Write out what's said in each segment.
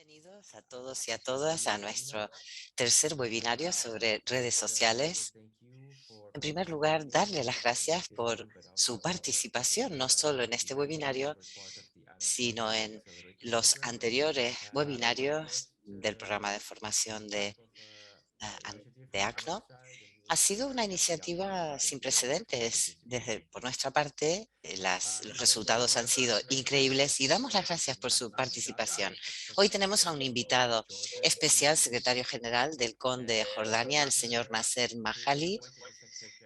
Bienvenidos a todos y a todas a nuestro tercer webinario sobre redes sociales. En primer lugar, darle las gracias por su participación, no solo en este webinario, sino en los anteriores webinarios del programa de formación de ACNO. Ha sido una iniciativa sin precedentes. Por nuestra parte, los resultados han sido increíbles y damos las gracias por su participación. Hoy tenemos a un invitado especial, secretario general del CON de Jordania, el señor Nasser Mahali.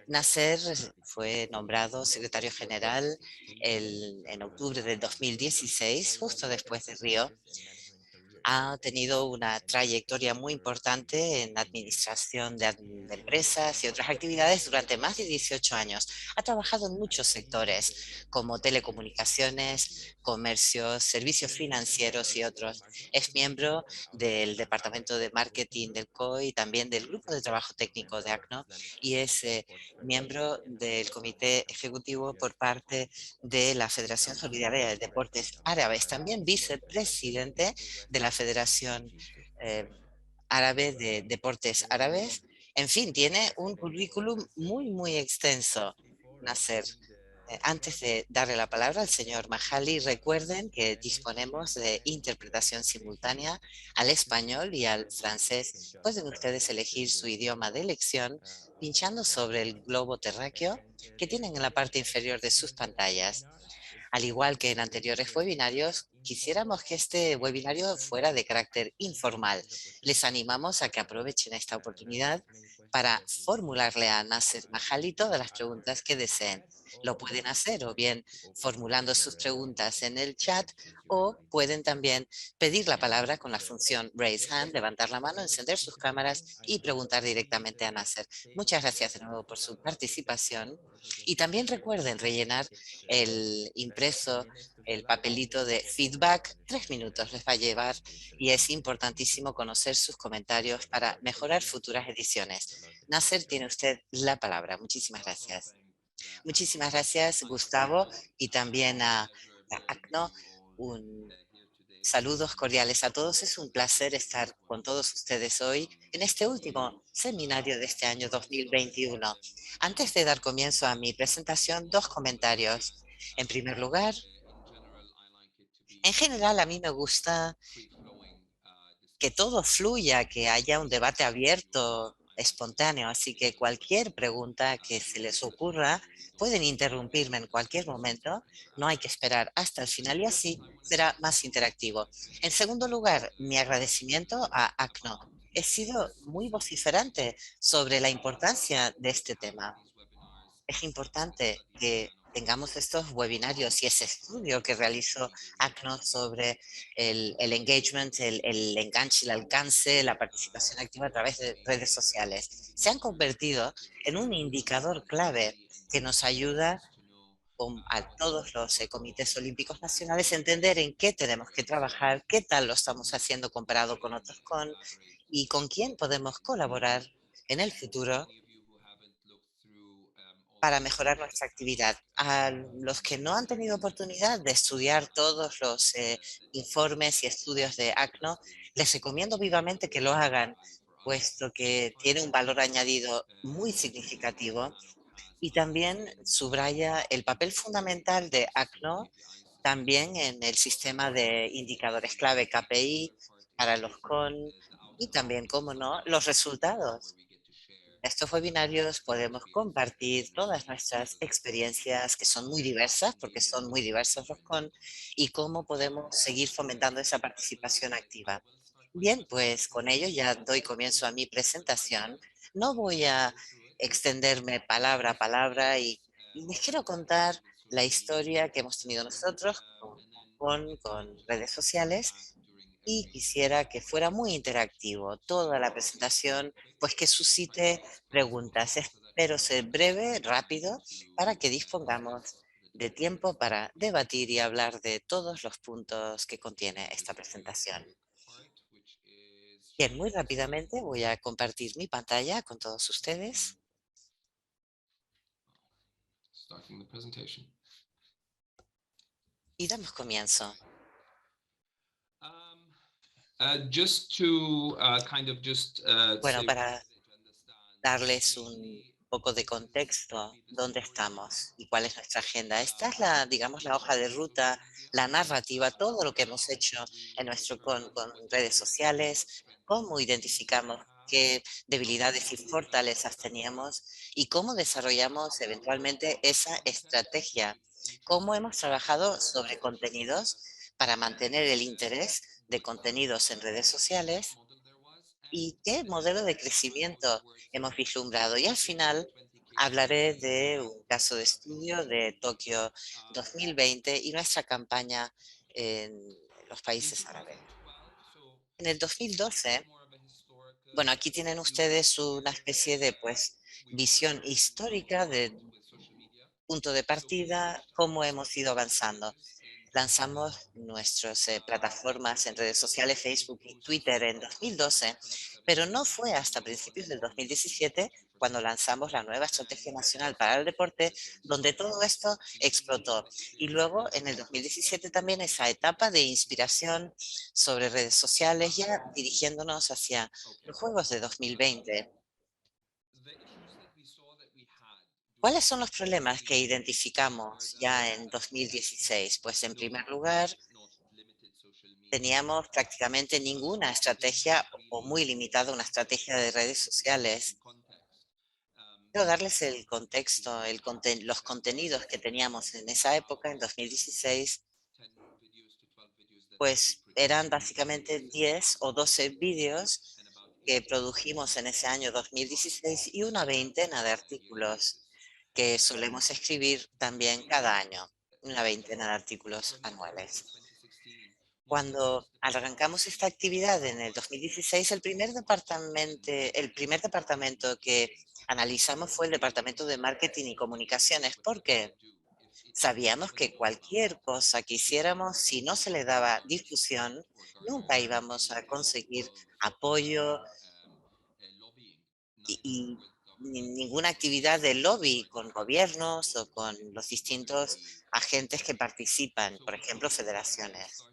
Nasser fue nombrado secretario general en octubre de 2016, justo después de Río. Ha tenido una trayectoria muy importante en administración de empresas y otras actividades durante más de 18 años. Ha trabajado en muchos sectores como telecomunicaciones, comercio, servicios financieros y otros. Es miembro del Departamento de Marketing del COI y también del Grupo de Trabajo Técnico de ACNO y es miembro del Comité Ejecutivo por parte de la Federación Solidaria de Deportes Árabes. También vicepresidente de la Federación eh, Árabe de Deportes Árabes. En fin, tiene un currículum muy extenso, Nasser. Antes de darle la palabra al señor Mahali, recuerden que disponemos de interpretación simultánea al español y al francés. Pueden ustedes elegir su idioma de elección pinchando sobre el globo terráqueo que tienen en la parte inferior de sus pantallas. Al igual que en anteriores webinarios, quisiéramos que este webinario fuera de carácter informal. Les animamos a que aprovechen esta oportunidad para formularle a Nasser Mahali todas las preguntas que deseen. Lo pueden hacer o bien formulando sus preguntas en el chat o pueden también pedir la palabra con la función Raise Hand, levantar la mano, encender sus cámaras y preguntar directamente a Nasser. Muchas gracias de nuevo por su participación y también recuerden rellenar el impreso, el papelito de feedback. 3 minutos les va a llevar y es importantísimo conocer sus comentarios para mejorar futuras ediciones. Nasser, tiene usted la palabra. Muchísimas gracias. Muchísimas gracias, Gustavo, y también a ACNO. Un saludos cordiales a todos. Es un placer estar con todos ustedes hoy en este último seminario de este año 2021. Antes de dar comienzo a mi presentación, dos comentarios. En primer lugar, en general a mí me gusta que todo fluya, que haya un debate abierto, espontáneo, así que cualquier pregunta que se les ocurra, pueden interrumpirme en cualquier momento, no hay que esperar hasta el final y así será más interactivo. En segundo lugar, mi agradecimiento a ACNO. He sido muy vociferante sobre la importancia de este tema. Es importante que tengamos estos webinarios y ese estudio que realizó ACNO sobre el engagement, el enganche, el alcance, la participación activa a través de redes sociales. Se han convertido en un indicador clave que nos ayuda a todos los comités olímpicos nacionales a entender en qué tenemos que trabajar, qué tal lo estamos haciendo comparado con otros y con quién podemos colaborar en el futuro para mejorar nuestra actividad. A los que no han tenido oportunidad de estudiar todos los informes y estudios de ACNO, les recomiendo vivamente que lo hagan, puesto que tiene un valor añadido muy significativo y también subraya el papel fundamental de ACNO también en el sistema de indicadores clave KPI para los CON y también, como no, los resultados. En estos webinarios podemos compartir todas nuestras experiencias que son muy diversas, porque son muy diversos los CON, y cómo podemos seguir fomentando esa participación activa. Bien, pues con ello ya doy comienzo a mi presentación. No voy a extenderme palabra a palabra y les quiero contar la historia que hemos tenido nosotros con redes sociales y quisiera que fuera muy interactivo toda la presentación, pues que suscite preguntas. Espero ser breve, rápido, para que dispongamos de tiempo para debatir y hablar de todos los puntos que contiene esta presentación. Bien, muy rápidamente voy a compartir mi pantalla con todos ustedes y damos comienzo. Just to kind of just Bueno, say what para is it to understand darles un mainly poco de for contexto, me the dónde story estamos y cuál es is nuestra agenda. Esta es la, digamos, la hoja de ruta, la narrativa, todo lo que hemos hecho en nuestro, con redes sociales, cómo identificamos qué debilidades y fortalezas teníamos y cómo desarrollamos eventualmente esa estrategia, cómo hemos trabajado sobre contenidos para mantener el interés de contenidos en redes sociales y qué modelo de crecimiento hemos vislumbrado. Y al final hablaré de un caso de estudio de Tokio 2020 y nuestra campaña en los países árabes. En el 2012, bueno, aquí tienen ustedes una especie de pues visión histórica de punto de partida, cómo hemos ido avanzando. Lanzamos nuestras plataformas en redes sociales, Facebook y Twitter en 2012, pero no fue hasta principios del 2017 cuando lanzamos la nueva Estrategia Nacional para el Deporte, donde todo esto explotó. Y luego en el 2017 también esa etapa de inspiración sobre redes sociales, ya dirigiéndonos hacia los Juegos de 2020. ¿Cuáles son los problemas que identificamos ya en 2016? Pues en primer lugar, teníamos prácticamente ninguna estrategia o muy limitada una estrategia de redes sociales. Quiero darles el contexto, los contenidos que teníamos en esa época, en 2016, pues eran básicamente 10 o 12 vídeos que produjimos en ese año 2016 y una veintena de artículos que solemos escribir también cada año, una veintena de artículos anuales. Cuando arrancamos esta actividad en el 2016, el primer departamento que analizamos fue el Departamento de Marketing y Comunicaciones, porque sabíamos que cualquier cosa que hiciéramos, si no se le daba difusión, nunca íbamos a conseguir apoyo y ninguna actividad de lobby con gobiernos o con los distintos agentes que participan, por ejemplo, federaciones.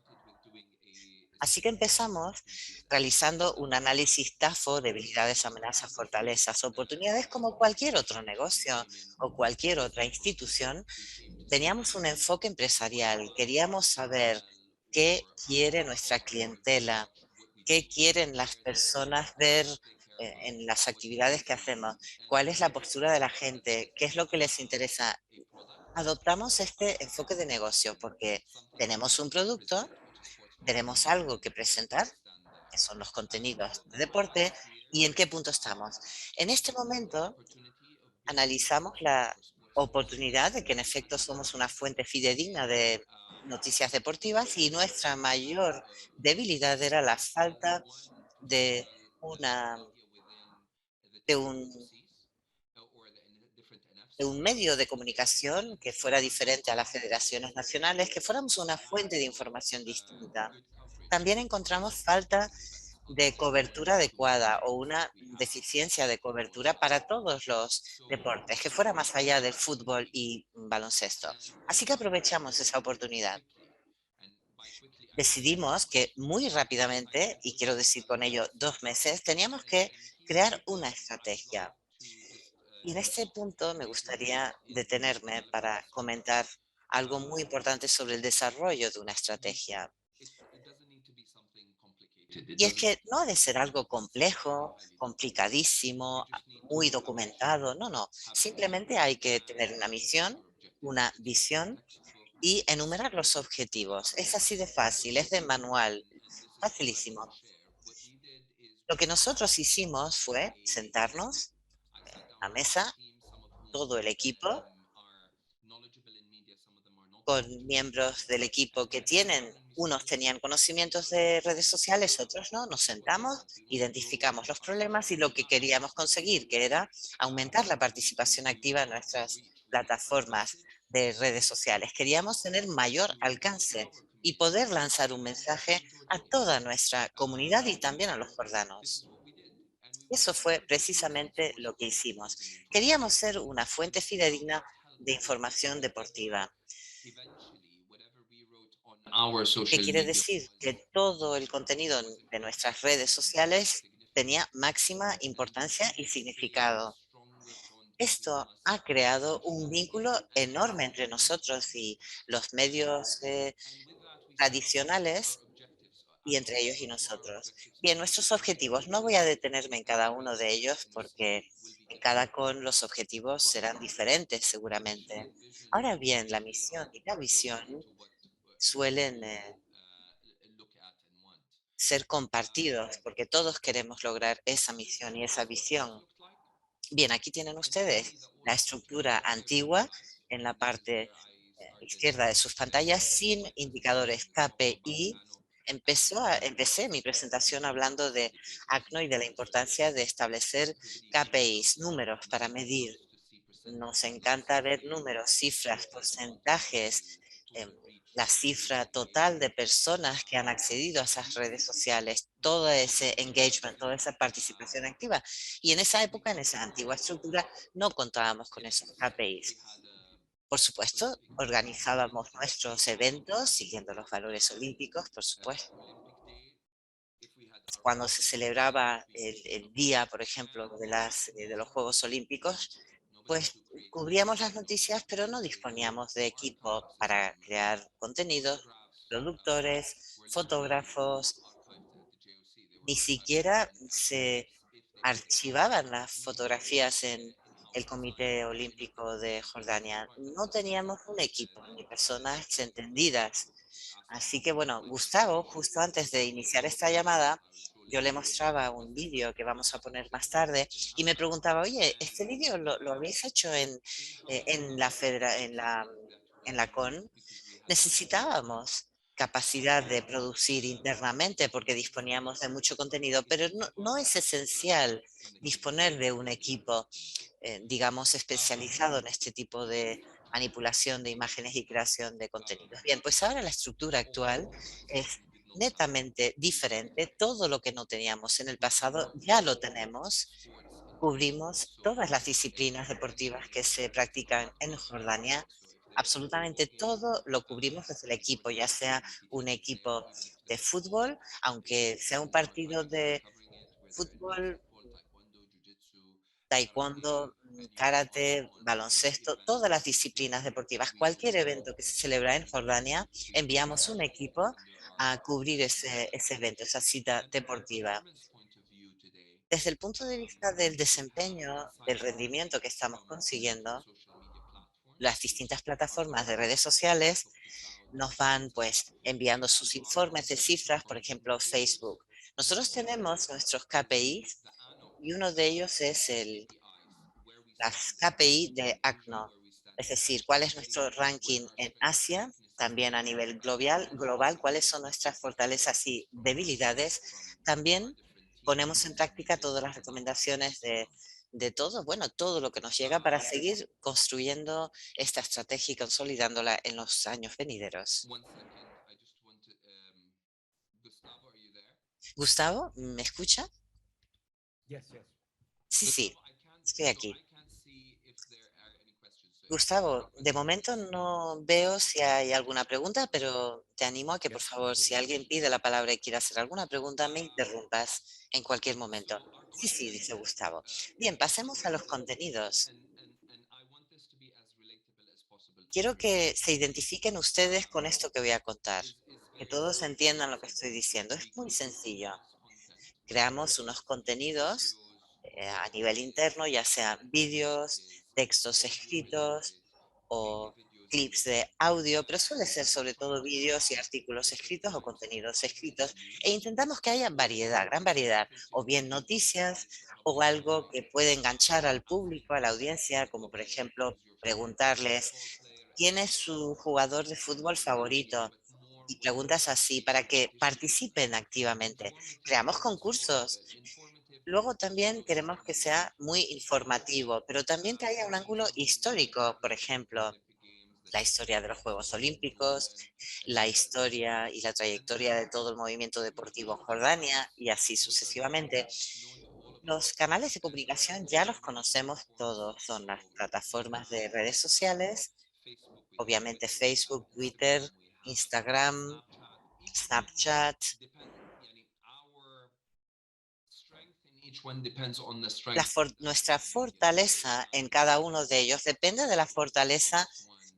Así que empezamos realizando un análisis TAFO, debilidades, amenazas, fortalezas, oportunidades, como cualquier otro negocio o cualquier otra institución. Teníamos un enfoque empresarial, queríamos saber qué quiere nuestra clientela, qué quieren las personas ver en las actividades que hacemos, cuál es la postura de la gente, qué es lo que les interesa. Adoptamos este enfoque de negocio porque tenemos un producto, tenemos algo que presentar, que son los contenidos de deporte, y en qué punto estamos. En este momento analizamos la oportunidad de que en efecto somos una fuente fidedigna de noticias deportivas y nuestra mayor debilidad era la falta de una de un, de un medio de comunicación que fuera diferente a las federaciones nacionales, que fuéramos una fuente de información distinta. También encontramos falta de cobertura adecuada o una deficiencia de cobertura para todos los deportes, que fuera más allá del fútbol y baloncesto. Así que aprovechamos esa oportunidad. Decidimos que muy rápidamente, y quiero decir con ello 2 meses, teníamos que crear una estrategia. Y en este punto me gustaría detenerme para comentar algo muy importante sobre el desarrollo de una estrategia. Y es que no ha de ser algo complejo, complicadísimo, muy documentado. No, no. Simplemente hay que tener una misión, una visión y enumerar los objetivos. Es así de fácil, es de manual, facilísimo. Lo que nosotros hicimos fue sentarnos a mesa, todo el equipo, con miembros del equipo que tienen, unos tenían conocimientos de redes sociales, otros no, nos sentamos, identificamos los problemas y lo que queríamos conseguir, que era aumentar la participación activa en nuestras plataformas de redes sociales. Queríamos tener mayor alcance y poder lanzar un mensaje a toda nuestra comunidad y también a los jordanos. Eso fue precisamente lo que hicimos. Queríamos ser una fuente fidedigna de información deportiva. our ¿Qué social quiere media decir? Que todo el contenido de nuestras redes sociales tenía máxima importancia y significado. Esto ha creado un vínculo enorme entre nosotros y los medios tradicionales y entre ellos y nosotros. Bien, nuestros objetivos. No voy a detenerme en cada uno de ellos porque en cada con los objetivos serán diferentes seguramente. Ahora bien, la misión y la visión suelen ser compartidos porque todos queremos lograr esa misión y esa visión. Bien, aquí tienen ustedes la estructura antigua en la parte izquierda de sus pantallas sin indicadores KPI. Empecé mi presentación hablando de ACNO y de la importancia de establecer KPIs, números para medir. Nos encanta ver números, cifras, porcentajes, em, la cifra total de personas que han accedido a esas redes sociales, todo ese engagement, toda esa participación activa. Y en esa época, en esa antigua estructura, no contábamos con esos KPIs. Por supuesto, organizábamos nuestros eventos siguiendo los valores olímpicos, por supuesto. Cuando se celebraba el día, por ejemplo, de los Juegos Olímpicos, pues cubríamos las noticias, pero no disponíamos de equipo para crear contenidos, productores, fotógrafos, ni siquiera se archivaban las fotografías en el Comité Olímpico de Jordania. No teníamos un equipo ni personas entendidas. Así que bueno, Gustavo, justo antes de iniciar esta llamada, yo le mostraba un vídeo que vamos a poner más tarde y me preguntaba, oye, ¿este vídeo lo habéis hecho en la en la CON? Necesitábamos capacidad de producir internamente porque disponíamos de mucho contenido, pero no es esencial disponer de un equipo, digamos, especializado en este tipo de manipulación de imágenes y creación de contenidos. Bien, pues ahora la estructura actual es netamente diferente. Todo lo que no teníamos en el pasado ya lo tenemos. Cubrimos todas las disciplinas deportivas que se practican en Jordania. Absolutamente todo lo cubrimos desde el equipo, ya sea un equipo de fútbol, aunque sea un partido de fútbol, taekwondo, karate, baloncesto, todas las disciplinas deportivas, cualquier evento que se celebra en Jordania, enviamos un equipo a cubrir ese evento, esa cita deportiva. Desde el punto de vista del desempeño, del rendimiento que estamos consiguiendo, las distintas plataformas de redes sociales nos van pues enviando sus informes de cifras, por ejemplo, Facebook. Nosotros tenemos nuestros KPIs y uno de ellos es las KPI de ACNO, es decir, cuál es nuestro ranking en Asia, también a nivel global, cuáles son nuestras fortalezas y debilidades. También ponemos en práctica todas las recomendaciones de todo, bueno, todo lo que nos llega para seguir construyendo esta estrategia y consolidándola en los años venideros. Gustavo, ¿me escucha? Yes, yes. Sí, sí, estoy aquí. Gustavo, de momento no veo si hay alguna pregunta, pero te animo a que, por Yes, favor, si absolutely. alguien pide la palabra y quiere hacer alguna pregunta, me interrumpas en cualquier momento. Sí, sí, dice Gustavo. Bien, pasemos a los contenidos. Quiero que se identifiquen ustedes con esto que voy a contar, que todos entiendan lo que estoy diciendo. Es muy sencillo. Creamos unos contenidos a nivel interno, ya sean vídeos, textos escritos o clips de audio, pero suele ser sobre todo vídeos y artículos escritos o contenidos escritos. E intentamos que haya variedad, gran variedad, o bien noticias o algo que puede enganchar al público, a la audiencia, como por ejemplo preguntarles quién es su jugador de fútbol favorito y preguntas así para que participen activamente. Creamos concursos. Luego también queremos que sea muy informativo, pero también que haya un ángulo histórico, por ejemplo, la historia de los Juegos Olímpicos, la historia y la trayectoria de todo el movimiento deportivo en Jordania y así sucesivamente. Los canales de comunicación ya los conocemos todos, son las plataformas de redes sociales, obviamente Facebook, Twitter, Instagram, Snapchat. Nuestra fortaleza en cada uno de ellos depende de la fortaleza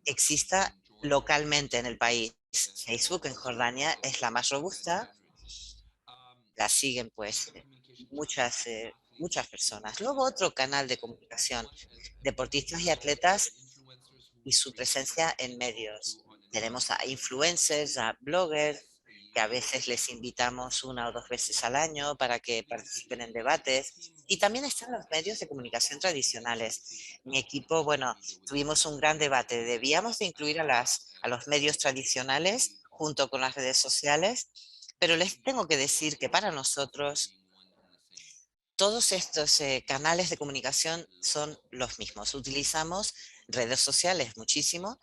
que exista localmente en el país. Facebook en Jordania es la más robusta, la siguen pues muchas personas. Luego otro canal de comunicación, deportistas y atletas y su presencia en medios. Tenemos a influencers, a bloggers, que a veces les invitamos 1 o 2 veces al año para que participen en debates. Y también están los medios de comunicación tradicionales. Mi equipo, bueno, tuvimos un gran debate. ¿Debíamos de incluir a los medios tradicionales junto con las redes sociales? Pero les tengo que decir que para nosotros todos estos canales de comunicación son los mismos. Utilizamos redes sociales muchísimo,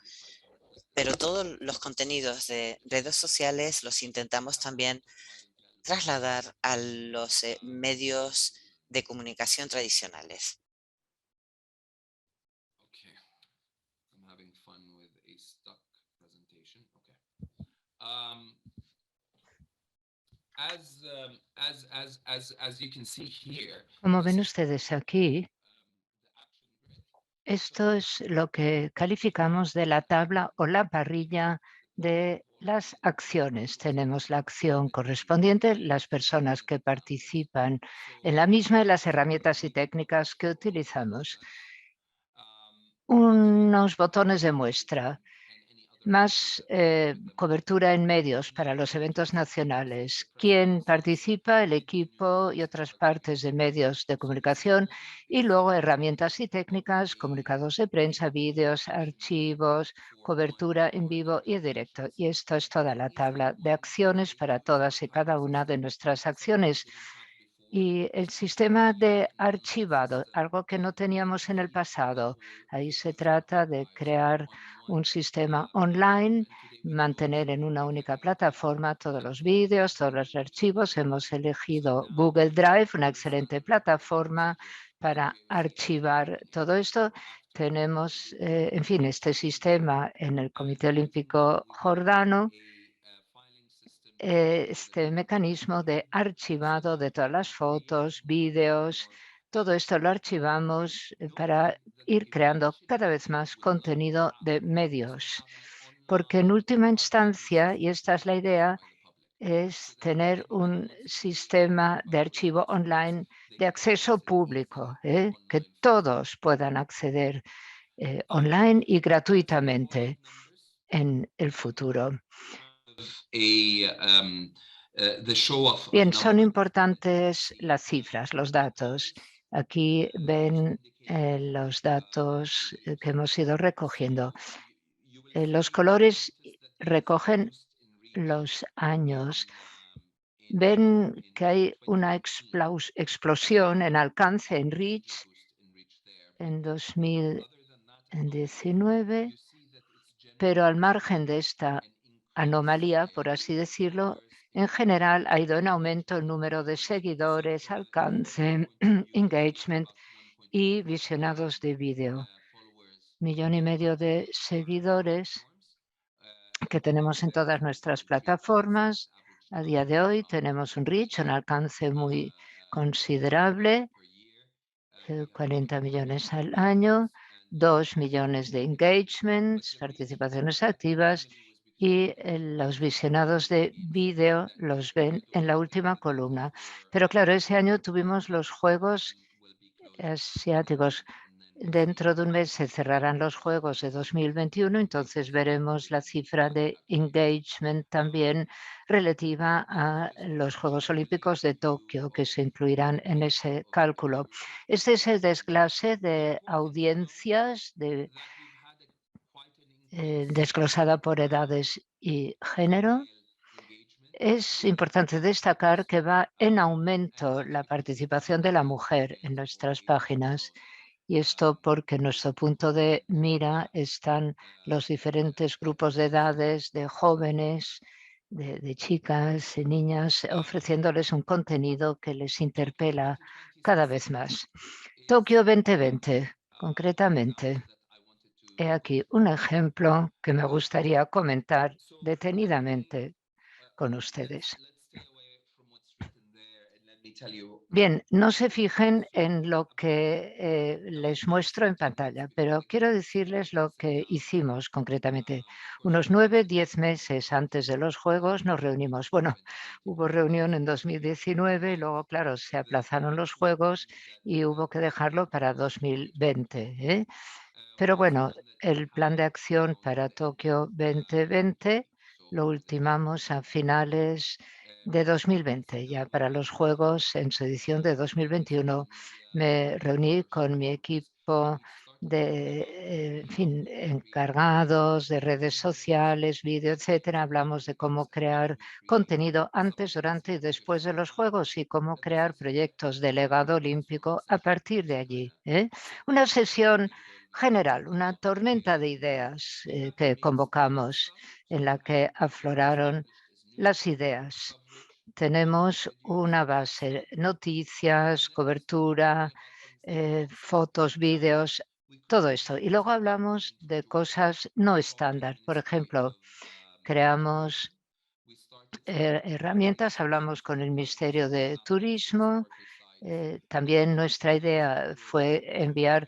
pero todos los contenidos de redes sociales los intentamos también trasladar a los medios de comunicación tradicionales. Okay. I'm having fun with a stuck presentation. Okay. As you can see here, Como ven ustedes aquí, esto es lo que calificamos de la tabla o la parrilla de las acciones. Tenemos la acción correspondiente, las personas que participan en la misma y las herramientas y técnicas que utilizamos. Unos botones de muestra, más cobertura en medios para los eventos nacionales. ¿Quién participa? El equipo y otras partes de medios de comunicación y luego herramientas y técnicas, comunicados de prensa, vídeos, archivos, cobertura en vivo y directo. Y esto es toda la tabla de acciones para todas y cada una de nuestras acciones. Y el sistema de archivado, algo que no teníamos en el pasado. Ahí se trata de crear un sistema online, mantener en una única plataforma todos los vídeos, todos los archivos. Hemos elegido Google Drive, una excelente plataforma para archivar todo esto. Tenemos, en fin, este sistema en el Comité Olímpico Jordano, este mecanismo de archivado de todas las fotos, vídeos, todo esto lo archivamos para ir creando cada vez más contenido de medios. Porque en última instancia, y esta es la idea, es tener un sistema de archivo online de acceso público, que todos puedan acceder online y gratuitamente en el futuro. Bien, son importantes las cifras, los datos. Aquí ven los datos que hemos ido recogiendo. Los colores recogen los años. Ven que hay una explosión en alcance en reach en 2019, pero al margen de esta anomalía, por así decirlo, en general ha ido en aumento el número de seguidores, alcance, engagement y visionados de vídeo. 1,5 millones de seguidores que tenemos en todas nuestras plataformas. A día de hoy tenemos un reach, un alcance muy considerable, 40 millones al año, 2 millones de engagements, participaciones activas, y los visionados de vídeo los ven en la última columna. Pero claro, ese año tuvimos los Juegos Asiáticos. Dentro de un mes se cerrarán los Juegos de 2021, entonces veremos la cifra de engagement también relativa a los Juegos Olímpicos de Tokio, que se incluirán en ese cálculo. Este es el desglose de audiencias desglosada por edades y género. Es importante destacar que va en aumento la participación de la mujer en nuestras páginas. Y esto porque en nuestro punto de mira están los diferentes grupos de edades, de jóvenes, de chicas y niñas, ofreciéndoles un contenido que les interpela cada vez más. Tokio 2020, concretamente. He aquí un ejemplo que me gustaría comentar detenidamente con ustedes. Bien, no se fijen en lo que les muestro en pantalla, pero quiero decirles lo que hicimos concretamente. Unos 9-10 meses antes de los Juegos nos reunimos. Bueno, hubo reunión en 2019, luego, claro, se aplazaron los Juegos y hubo que dejarlo para 2020. Pero bueno, el plan de acción para Tokio 2020 lo ultimamos a finales de 2020, ya para los Juegos en su edición de 2021. Me reuní con mi equipo de en fin, encargados de redes sociales, vídeo, etcétera. Hablamos de cómo crear contenido antes, durante y después de los Juegos y cómo crear proyectos de legado olímpico a partir de allí. Una sesión general, una tormenta de ideas que convocamos en la que afloraron las ideas. Tenemos una base, noticias, cobertura, fotos, vídeos, todo esto. Y luego hablamos de cosas no estándar. Por ejemplo, creamos herramientas, hablamos con el Ministerio de Turismo. También nuestra idea fue enviar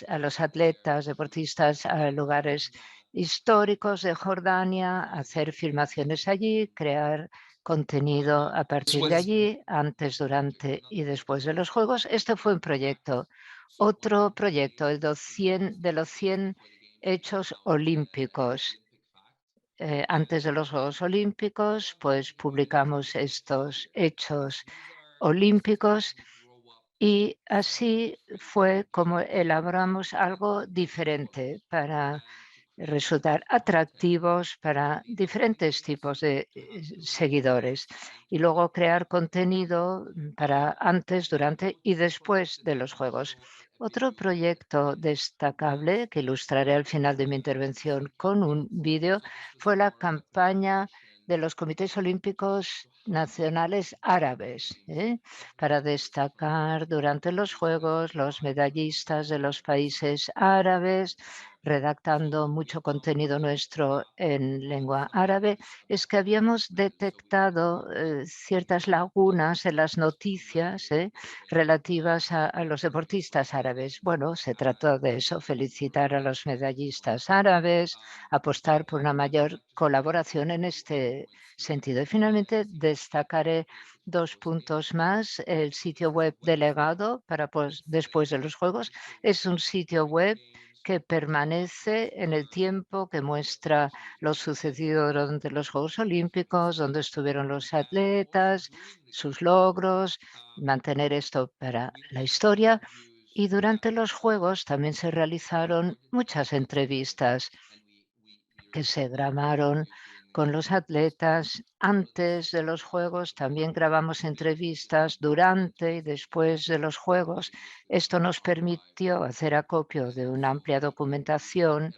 a los atletas, deportistas a lugares históricos de Jordania, hacer filmaciones allí, crear contenido a partir de allí, antes, durante y después de los Juegos. Este fue un proyecto. Otro proyecto, el de los 100 hechos olímpicos. Antes de los Juegos Olímpicos, pues publicamos estos hechos olímpicos y así fue como elaboramos algo diferente para resultar atractivos para diferentes tipos de seguidores y luego crear contenido para antes, durante y después de los Juegos. Otro proyecto destacable que ilustraré al final de mi intervención con un vídeo fue la campaña de los comités olímpicos nacionales árabes, para destacar durante los Juegos los medallistas de los países árabes, redactando mucho contenido nuestro en lengua árabe. Es que habíamos detectado ciertas lagunas en las noticias relativas a los deportistas árabes. Bueno, se trató de eso, felicitar a los medallistas árabes, apostar por una mayor colaboración en este sentido. Y finalmente destacaré 2 puntos más. El sitio web delegado para después de los Juegos es un sitio web que permanece en el tiempo, que muestra lo sucedido durante los Juegos Olímpicos, donde estuvieron los atletas, sus logros, mantener esto para la historia. Y durante los Juegos también se realizaron muchas entrevistas que se grabaron con los atletas antes de los Juegos. También grabamos entrevistas durante y después de los Juegos. Esto nos permitió hacer acopio de una amplia documentación,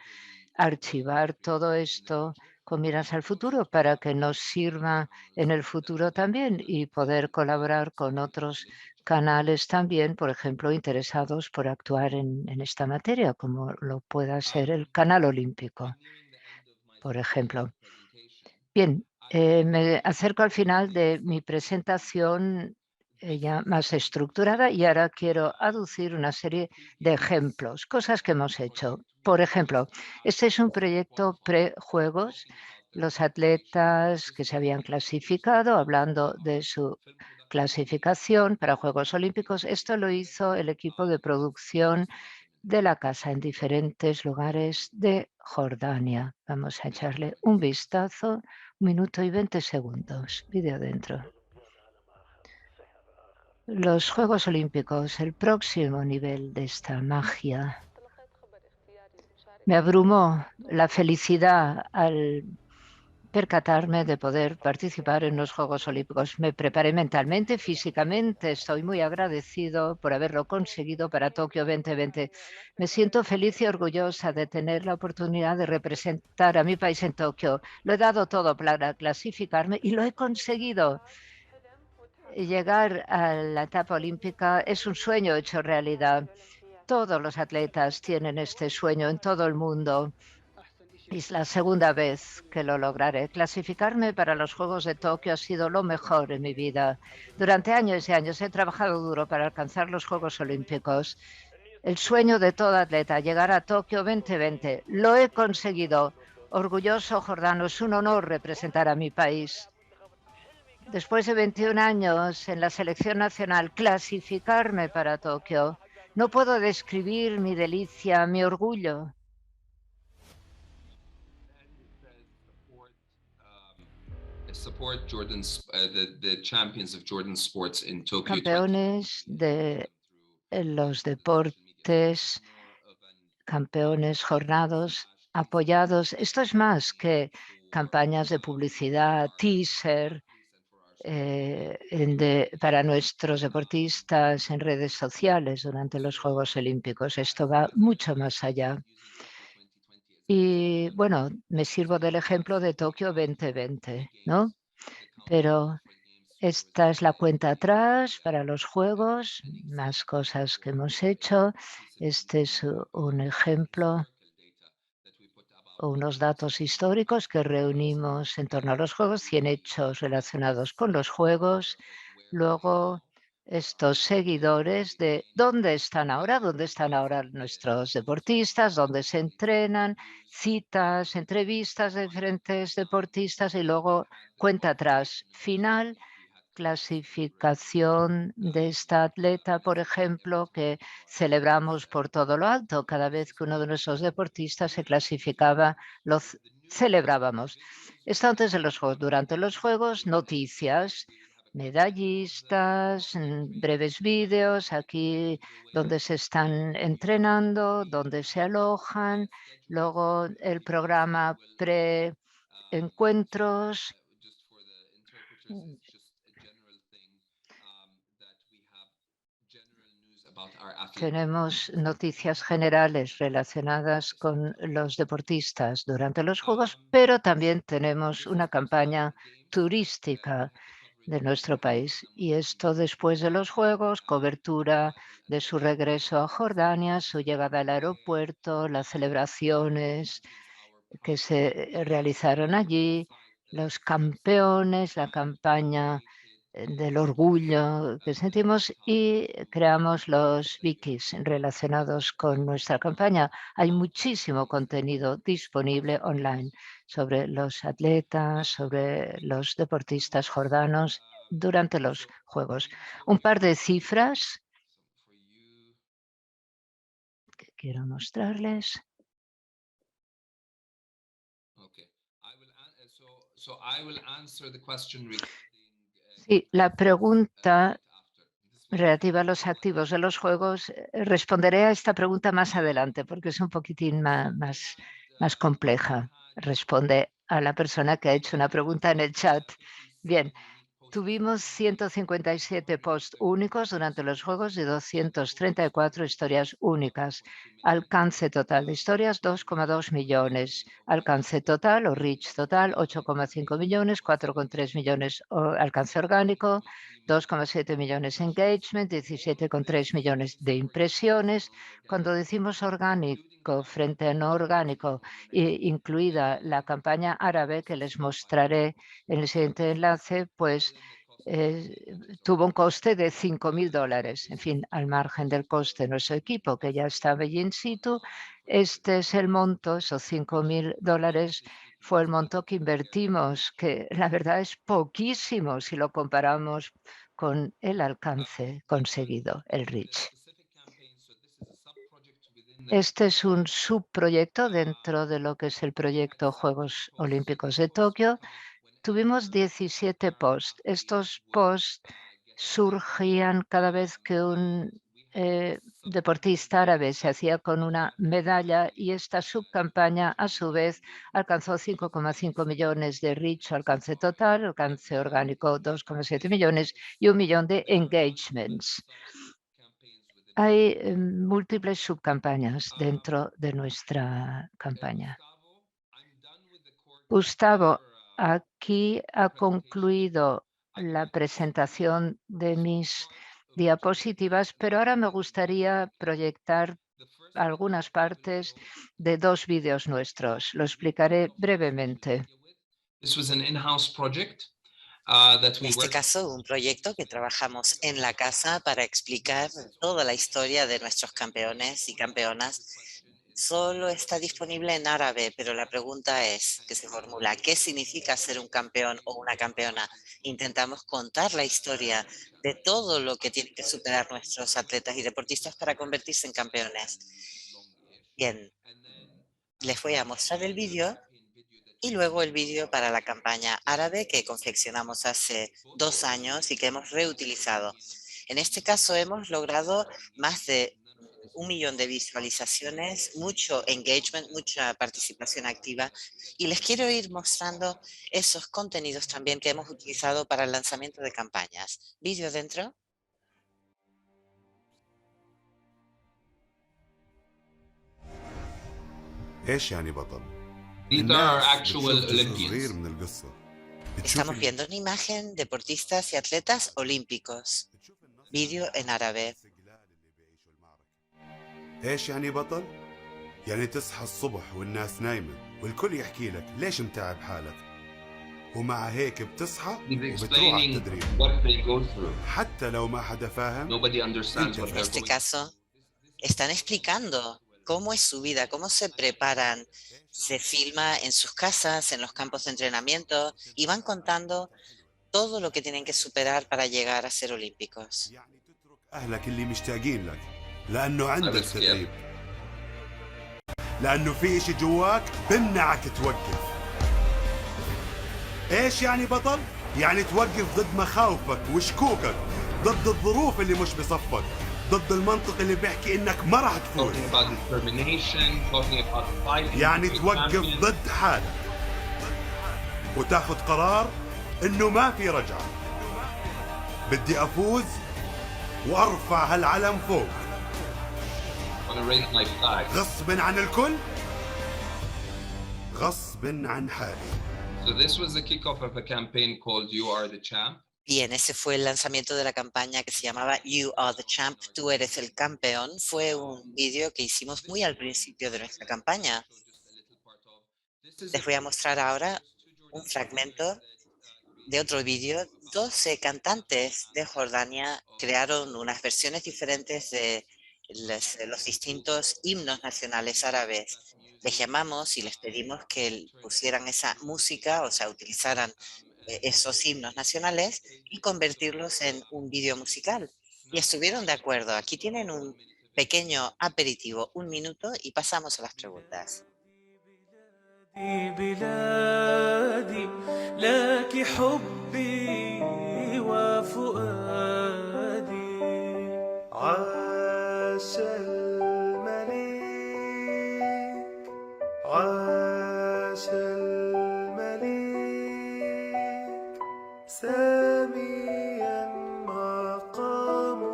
archivar todo esto con miras al futuro para que nos sirva en el futuro también y poder colaborar con otros canales también, por ejemplo, interesados por actuar en esta materia, como lo pueda ser el Canal Olímpico, por ejemplo. Bien, me acerco al final de mi presentación ya más estructurada y ahora quiero aducir una serie de ejemplos, cosas que hemos hecho. Por ejemplo, este es un proyecto pre-juegos. Los atletas que se habían clasificado, hablando de su clasificación para Juegos Olímpicos, esto lo hizo el equipo de producción de la casa en diferentes lugares de Jordania. Vamos a echarle un vistazo. 1 minuto y 20 segundos. Vídeo dentro. Los Juegos Olímpicos, el próximo nivel de esta magia. Me abrumó la felicidad al percatarme de poder participar en los Juegos Olímpicos. Me preparé mentalmente, físicamente. Estoy muy agradecido por haberlo conseguido para Tokio 2020. Me siento feliz y orgullosa de tener la oportunidad de representar a mi país en Tokio. Lo he dado todo para clasificarme y lo he conseguido. Llegar a la etapa olímpica es un sueño hecho realidad. Todos los atletas tienen este sueño en todo el mundo. Es la segunda vez que lo lograré. Clasificarme para los Juegos de Tokio ha sido lo mejor en mi vida. Durante años y años he trabajado duro para alcanzar los Juegos Olímpicos. El sueño de todo atleta, llegar a Tokio 2020. Lo he conseguido. Orgulloso jordano, es un honor representar a mi país. Después de 21 años en la selección nacional, clasificarme para Tokio. No puedo describir mi delicia, mi orgullo. Campeones de los deportes, campeones jornados, apoyados. Esto es más que campañas de publicidad, teaser, para nuestros deportistas en redes sociales durante los Juegos Olímpicos. Esto va mucho más allá. Y bueno, me sirvo del ejemplo de Tokio 2020, ¿no? Pero esta es la cuenta atrás para los Juegos, más cosas que hemos hecho. Este es un ejemplo o unos datos históricos que reunimos en torno a los Juegos, 100 hechos relacionados con los Juegos. Luego, estos seguidores de dónde están ahora nuestros deportistas, dónde se entrenan, citas, entrevistas de diferentes deportistas y luego cuenta atrás final, clasificación de esta atleta, por ejemplo, que celebramos por todo lo alto. Cada vez que uno de nuestros deportistas se clasificaba, lo celebrábamos. Esto antes de los Juegos. Durante los Juegos, noticias, medallistas, breves vídeos, aquí donde se están entrenando, donde se alojan, luego el programa pre-encuentros. Tenemos noticias generales relacionadas con los deportistas durante los Juegos, pero también tenemos una campaña turística de nuestro país. Y esto después de los Juegos, cobertura de su regreso a Jordania, su llegada al aeropuerto, las celebraciones que se realizaron allí, los campeones, la campaña del orgullo que sentimos y creamos los wikis relacionados con nuestra campaña. Hay muchísimo contenido disponible online sobre los atletas, sobre los deportistas jordanos durante los Juegos. Un par de cifras que quiero mostrarles. Sí, la pregunta relativa a los activos de los juegos, responderé a esta pregunta más adelante porque es un poquitín más compleja. Responde a la persona que ha hecho una pregunta en el chat. Bien, tuvimos 157 posts únicos durante los Juegos y 234 historias únicas. Alcance total de historias, 2,2 millones. Alcance total o reach total, 8,5 millones, 4,3 millones alcance orgánico, 2,7 millones engagement, 17,3 millones de impresiones. Cuando decimos orgánico frente a no orgánico, incluida la campaña árabe que les mostraré en el siguiente enlace, pues tuvo un coste de $5.000. En fin, al margen del coste de nuestro equipo, que ya estaba allí in situ, este es el monto, esos $5.000 fue el monto que invertimos, que la verdad es poquísimo si lo comparamos con el alcance conseguido, el reach. Este es un subproyecto dentro de lo que es el proyecto Juegos Olímpicos de Tokio. Tuvimos 17 posts. Estos posts surgían cada vez que un deportista árabe se hacía con una medalla y esta subcampaña a su vez alcanzó 5,5 millones de reach, alcance total, alcance orgánico 2,7 millones y 1 millón de engagements. Hay múltiples subcampañas dentro de nuestra campaña. Gustavo, aquí ha concluido la presentación de mis diapositivas, pero ahora me gustaría proyectar algunas partes de 2 vídeos nuestros. Lo explicaré brevemente. This was an in-house project that En we este worked. caso, un proyecto que trabajamos en la casa para explicar toda la historia de nuestros campeones y campeonas. Solo está disponible en árabe, pero la pregunta es, que se formula, ¿qué significa ser un campeón o una campeona? Intentamos contar la historia de todo lo que tienen que superar nuestros atletas y deportistas para convertirse en campeones. Bien, les voy a mostrar el vídeo y luego el vídeo para la campaña árabe que confeccionamos hace 2 años y que hemos reutilizado. En este caso hemos logrado más de 1 millón de visualizaciones, mucho engagement, mucha participación activa, y les quiero ir mostrando esos contenidos también que hemos utilizado para el lanzamiento de campañas. ¿Vídeo dentro? ايش يعني بطل؟ These are الناس actual بتشوف جزء Olympians. صغير من القصة. Estamos viendo una imagen de deportistas y atletas olímpicos. Vídeo en árabe. ايش يعني بطل؟ يعني تصحى الصبح والناس نايمة والكل يحكي لك ليش متعب حالك؟ ومع هيك بتصحى He's وبتروح على explaining التدريب what they go through. حتى لو ما حدا فاهم. Nobody understands what En they're este going caso, están explicando cómo es su vida, cómo se preparan. Se filma en sus casas, en los campos de entrenamiento y van contando todo lo que tienen que superar para llegar a ser olímpicos. يعني تترك أهلك اللي مشتاقين لك لأنه عندك risk, تدريب. لأنه في إشي جواك بمنعك توقف. إيش يعني بطل؟ يعني توقف ضد مخاوفك وشكوكك، ضد الظروف اللي مش بصفك، ضد المنطق اللي بيحكي إنك ما راح تفوز. talking about determination, talking about fighting. يعني to be توقف champion. ضد حالك وتاخذ قرار إنه ما في رجعة. بدي أفوز وأرفع هالعلم فوق I want to raise my flag. غصبا عن الكل، غصبا عن حالي. So this was the kickoff of a campaign called You Are the Champ. Bien, ese fue el lanzamiento de la campaña que se llamaba You Are the Champ, tú eres el campeón. Fue un vídeo que hicimos muy al principio de nuestra campaña. Les voy a mostrar ahora un fragmento de otro vídeo. 12 cantantes de Jordania crearon unas versiones diferentes de los distintos himnos nacionales árabes. Les llamamos y les pedimos que pusieran esa música, o sea, utilizaran esos himnos nacionales y convertirlos en un vídeo musical. Y estuvieron de acuerdo. Aquí tienen un pequeño aperitivo, 1 minuto, y pasamos a las preguntas. بلادي لك حبي وفؤادي عاش الملك عاش الملك ساميا مقامه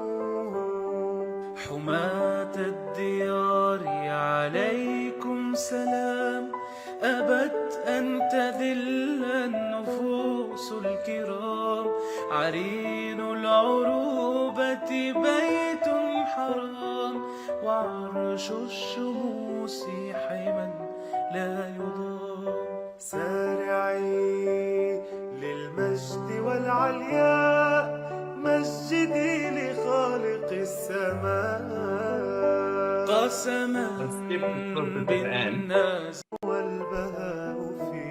حماة الديار عليكم سلام أبت أن تذل النفوس الكرام عرين العروبة بيت حرام وعرش الشموس حما لا يضام سارعي للمجد والعلياء مجدي لخالق السماء قسما بالناس والبهاء في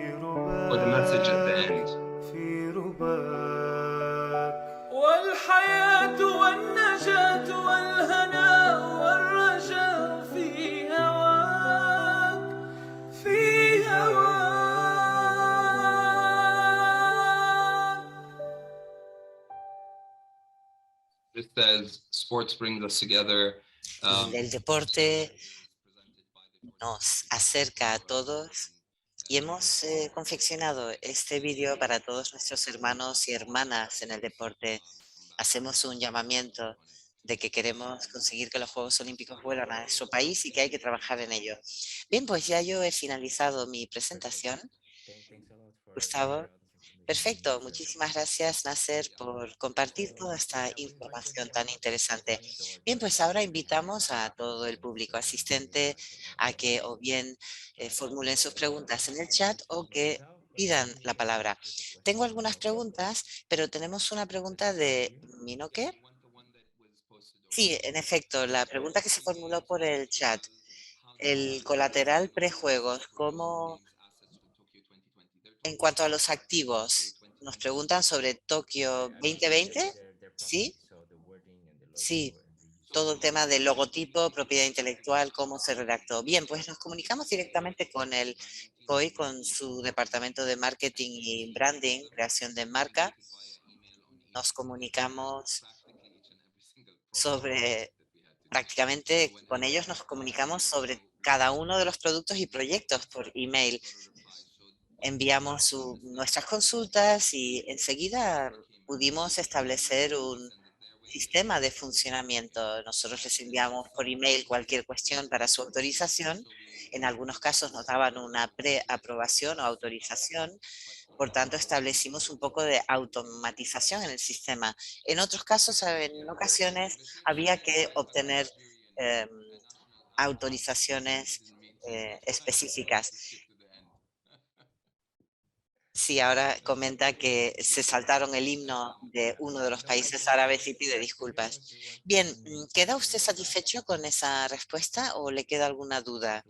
For the message at the end. في رباك والحياة والنجاة والهناء والرجاء في هواك في هواك. This says sports brings us together. El deporte nos acerca a todos y hemos confeccionado este vídeo para todos nuestros hermanos y hermanas en el deporte. Hacemos un llamamiento de que queremos conseguir que los Juegos Olímpicos vuelvan a nuestro país y que hay que trabajar en ello. Bien, pues ya yo he finalizado mi presentación. Gustavo, Perfecto, muchísimas gracias, Nasser, por compartir toda esta información tan interesante. Bien, pues ahora invitamos a todo el público asistente a que o bien formulen sus preguntas en el chat o que pidan la palabra. Tengo algunas preguntas, pero tenemos una pregunta de Minoque. Sí, en efecto, la pregunta que se formuló por el chat, el colateral prejuegos, ¿cómo en cuanto a los activos? Nos preguntan sobre Tokio 2020. Sí, sí, todo el tema del logotipo, propiedad intelectual, cómo se redactó. Bien, pues nos comunicamos directamente con el COI, con su departamento de marketing y branding, creación de marca. Nos comunicamos sobre, prácticamente con ellos nos comunicamos sobre cada uno de los productos y proyectos por email. Enviamos nuestras consultas y enseguida pudimos establecer un sistema de funcionamiento. Nosotros les enviamos por email cualquier cuestión para su autorización. En algunos casos nos daban una preaprobación o autorización. Por tanto, establecimos un poco de automatización en el sistema. En otros casos, en ocasiones, había que obtener eh, autorizaciones específicas. Sí, ahora comenta que se saltaron el himno de uno de los países árabes y pide disculpas. Bien, ¿queda usted satisfecho con esa respuesta o le queda alguna duda,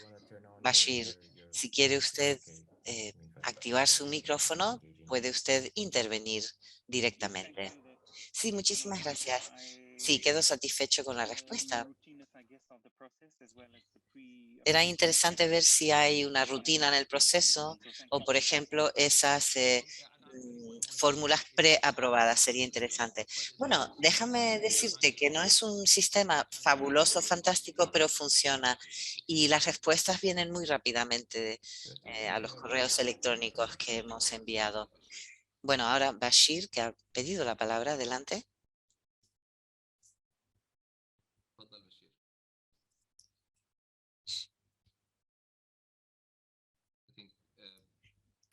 Bashir? Si quiere usted eh, activar su micrófono, puede usted intervenir directamente. Sí, muchísimas gracias. Sí, quedo satisfecho con la respuesta. Era interesante ver si hay una rutina en el proceso o, por ejemplo, esas fórmulas preaprobadas. Sería interesante. Bueno, déjame decirte que no es un sistema fabuloso, fantástico, pero funciona y las respuestas vienen muy rápidamente a los correos electrónicos que hemos enviado. Bueno, ahora Bashir, que ha pedido la palabra, adelante.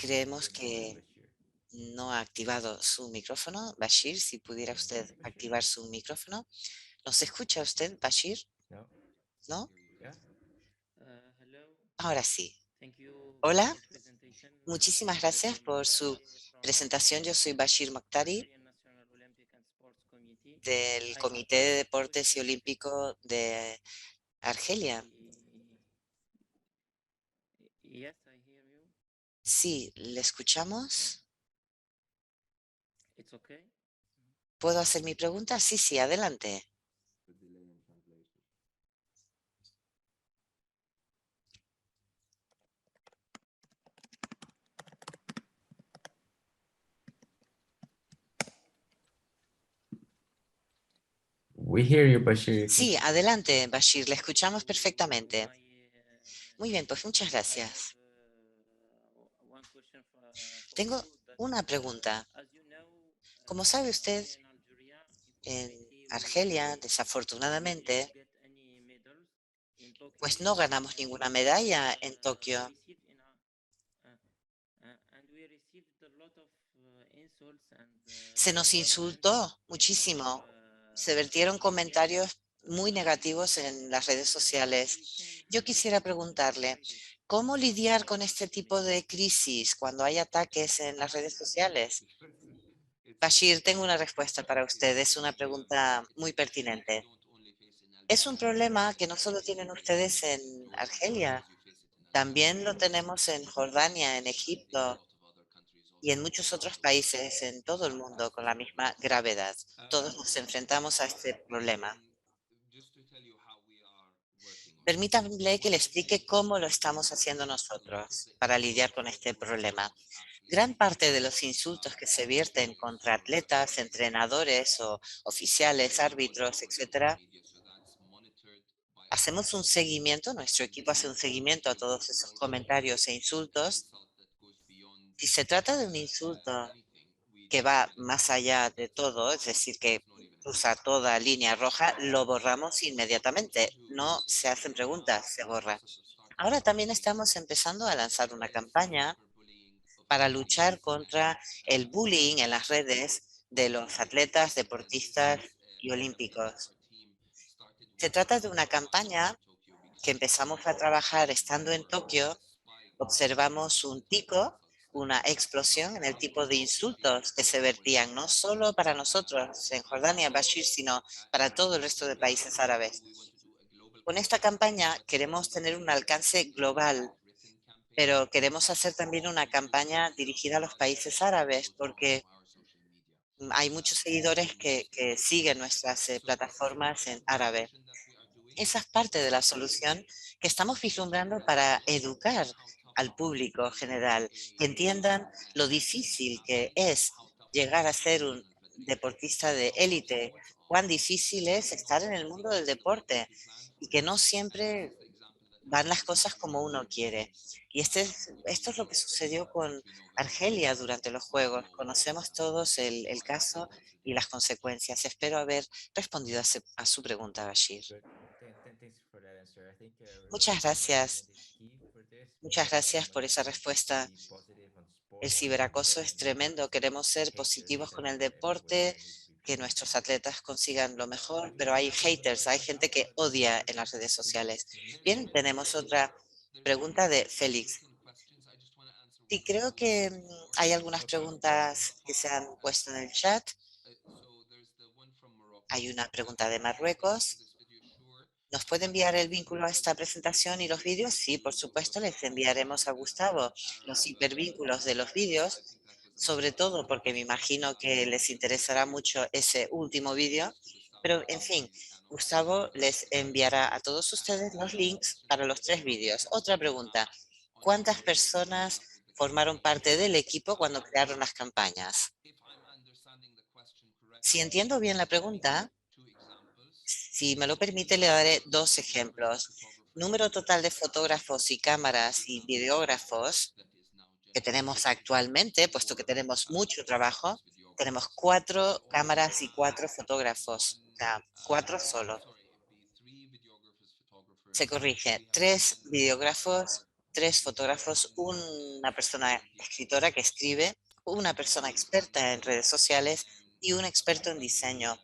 Creemos que no ha activado su micrófono. Bashir, si pudiera usted activar su micrófono. ¿Nos escucha usted, Bashir? ¿No? Ahora sí. Hola, muchísimas gracias por su presentación. Yo soy Bashir Makhtari del Comité de Deportes y Olímpico de Argelia. Sí, ¿le escuchamos? ¿Puedo hacer mi pregunta? Sí, sí, adelante. We hear you, Bashir. Sí, adelante, Bashir, le escuchamos perfectamente. Muy bien, pues muchas gracias. Tengo una pregunta. Como sabe usted, en Argelia, desafortunadamente, pues no ganamos ninguna medalla en Tokio. Se nos insultó muchísimo. Se vertieron comentarios muy negativos en las redes sociales. Yo quisiera preguntarle, ¿cómo lidiar con este tipo de crisis cuando hay ataques en las redes sociales? Bashir, tengo una respuesta para usted. Es una pregunta muy pertinente. Es un problema que no solo tienen ustedes en Argelia, también lo tenemos en Jordania, en Egipto y en muchos otros países en todo el mundo con la misma gravedad. Todos nos enfrentamos a este problema. Permítanme que le explique cómo lo estamos haciendo nosotros para lidiar con este problema. Gran parte de los insultos que se vierten contra atletas, entrenadores o oficiales, árbitros, etcétera, hacemos un seguimiento, nuestro equipo hace un seguimiento a todos esos comentarios e insultos. Si se trata de un insulto que va más allá de todo, es decir, que cruza toda línea roja, lo borramos inmediatamente. No se hacen preguntas, se borra. Ahora también estamos empezando a lanzar una campaña para luchar contra el bullying en las redes de los atletas, deportistas y olímpicos. Se trata de una campaña que empezamos a trabajar estando en Tokio. Observamos un pico, una explosión en el tipo de insultos que se vertían, no solo para nosotros en Jordania, Bashir, sino para todo el resto de países árabes. Con esta campaña queremos tener un alcance global, pero queremos hacer también una campaña dirigida a los países árabes, porque hay muchos seguidores que siguen nuestras plataformas en árabe. Esa es parte de la solución que estamos vislumbrando para educar al público general, que entiendan lo difícil que es llegar a ser un deportista de élite, cuán difícil es estar en el mundo del deporte y que no siempre van las cosas como uno quiere. Y esto es lo que sucedió con Argelia durante los Juegos. Conocemos todos el caso y las consecuencias. Espero haber respondido a su pregunta, Bashir. Thanks for that answer. I think Muchas gracias. Muchas gracias por esa respuesta. El ciberacoso es tremendo. Queremos ser positivos con el deporte, que nuestros atletas consigan lo mejor, pero hay haters, hay gente que odia en las redes sociales. Bien, tenemos otra pregunta de Félix. Sí, creo que hay algunas preguntas que se han puesto en el chat. Hay una pregunta de Marruecos. ¿Nos puede enviar el vínculo a esta presentación y los vídeos? Sí, por supuesto, les enviaremos a Gustavo los hipervínculos de los vídeos, sobre todo porque me imagino que les interesará mucho ese último vídeo. Pero, en fin, Gustavo les enviará a todos ustedes los links para los 3 vídeos. Otra pregunta, ¿cuántas personas formaron parte del equipo cuando crearon las campañas? Si entiendo bien la pregunta, si me lo permite, le daré 2 ejemplos. Número total de fotógrafos y cámaras y videógrafos que tenemos actualmente, puesto que tenemos mucho trabajo, tenemos 4 cámaras y 4 fotógrafos, o sea, 4 solo. Se corrige, 3 videógrafos, 3 fotógrafos, una persona escritora que escribe, una persona experta en redes sociales y un experto en diseño,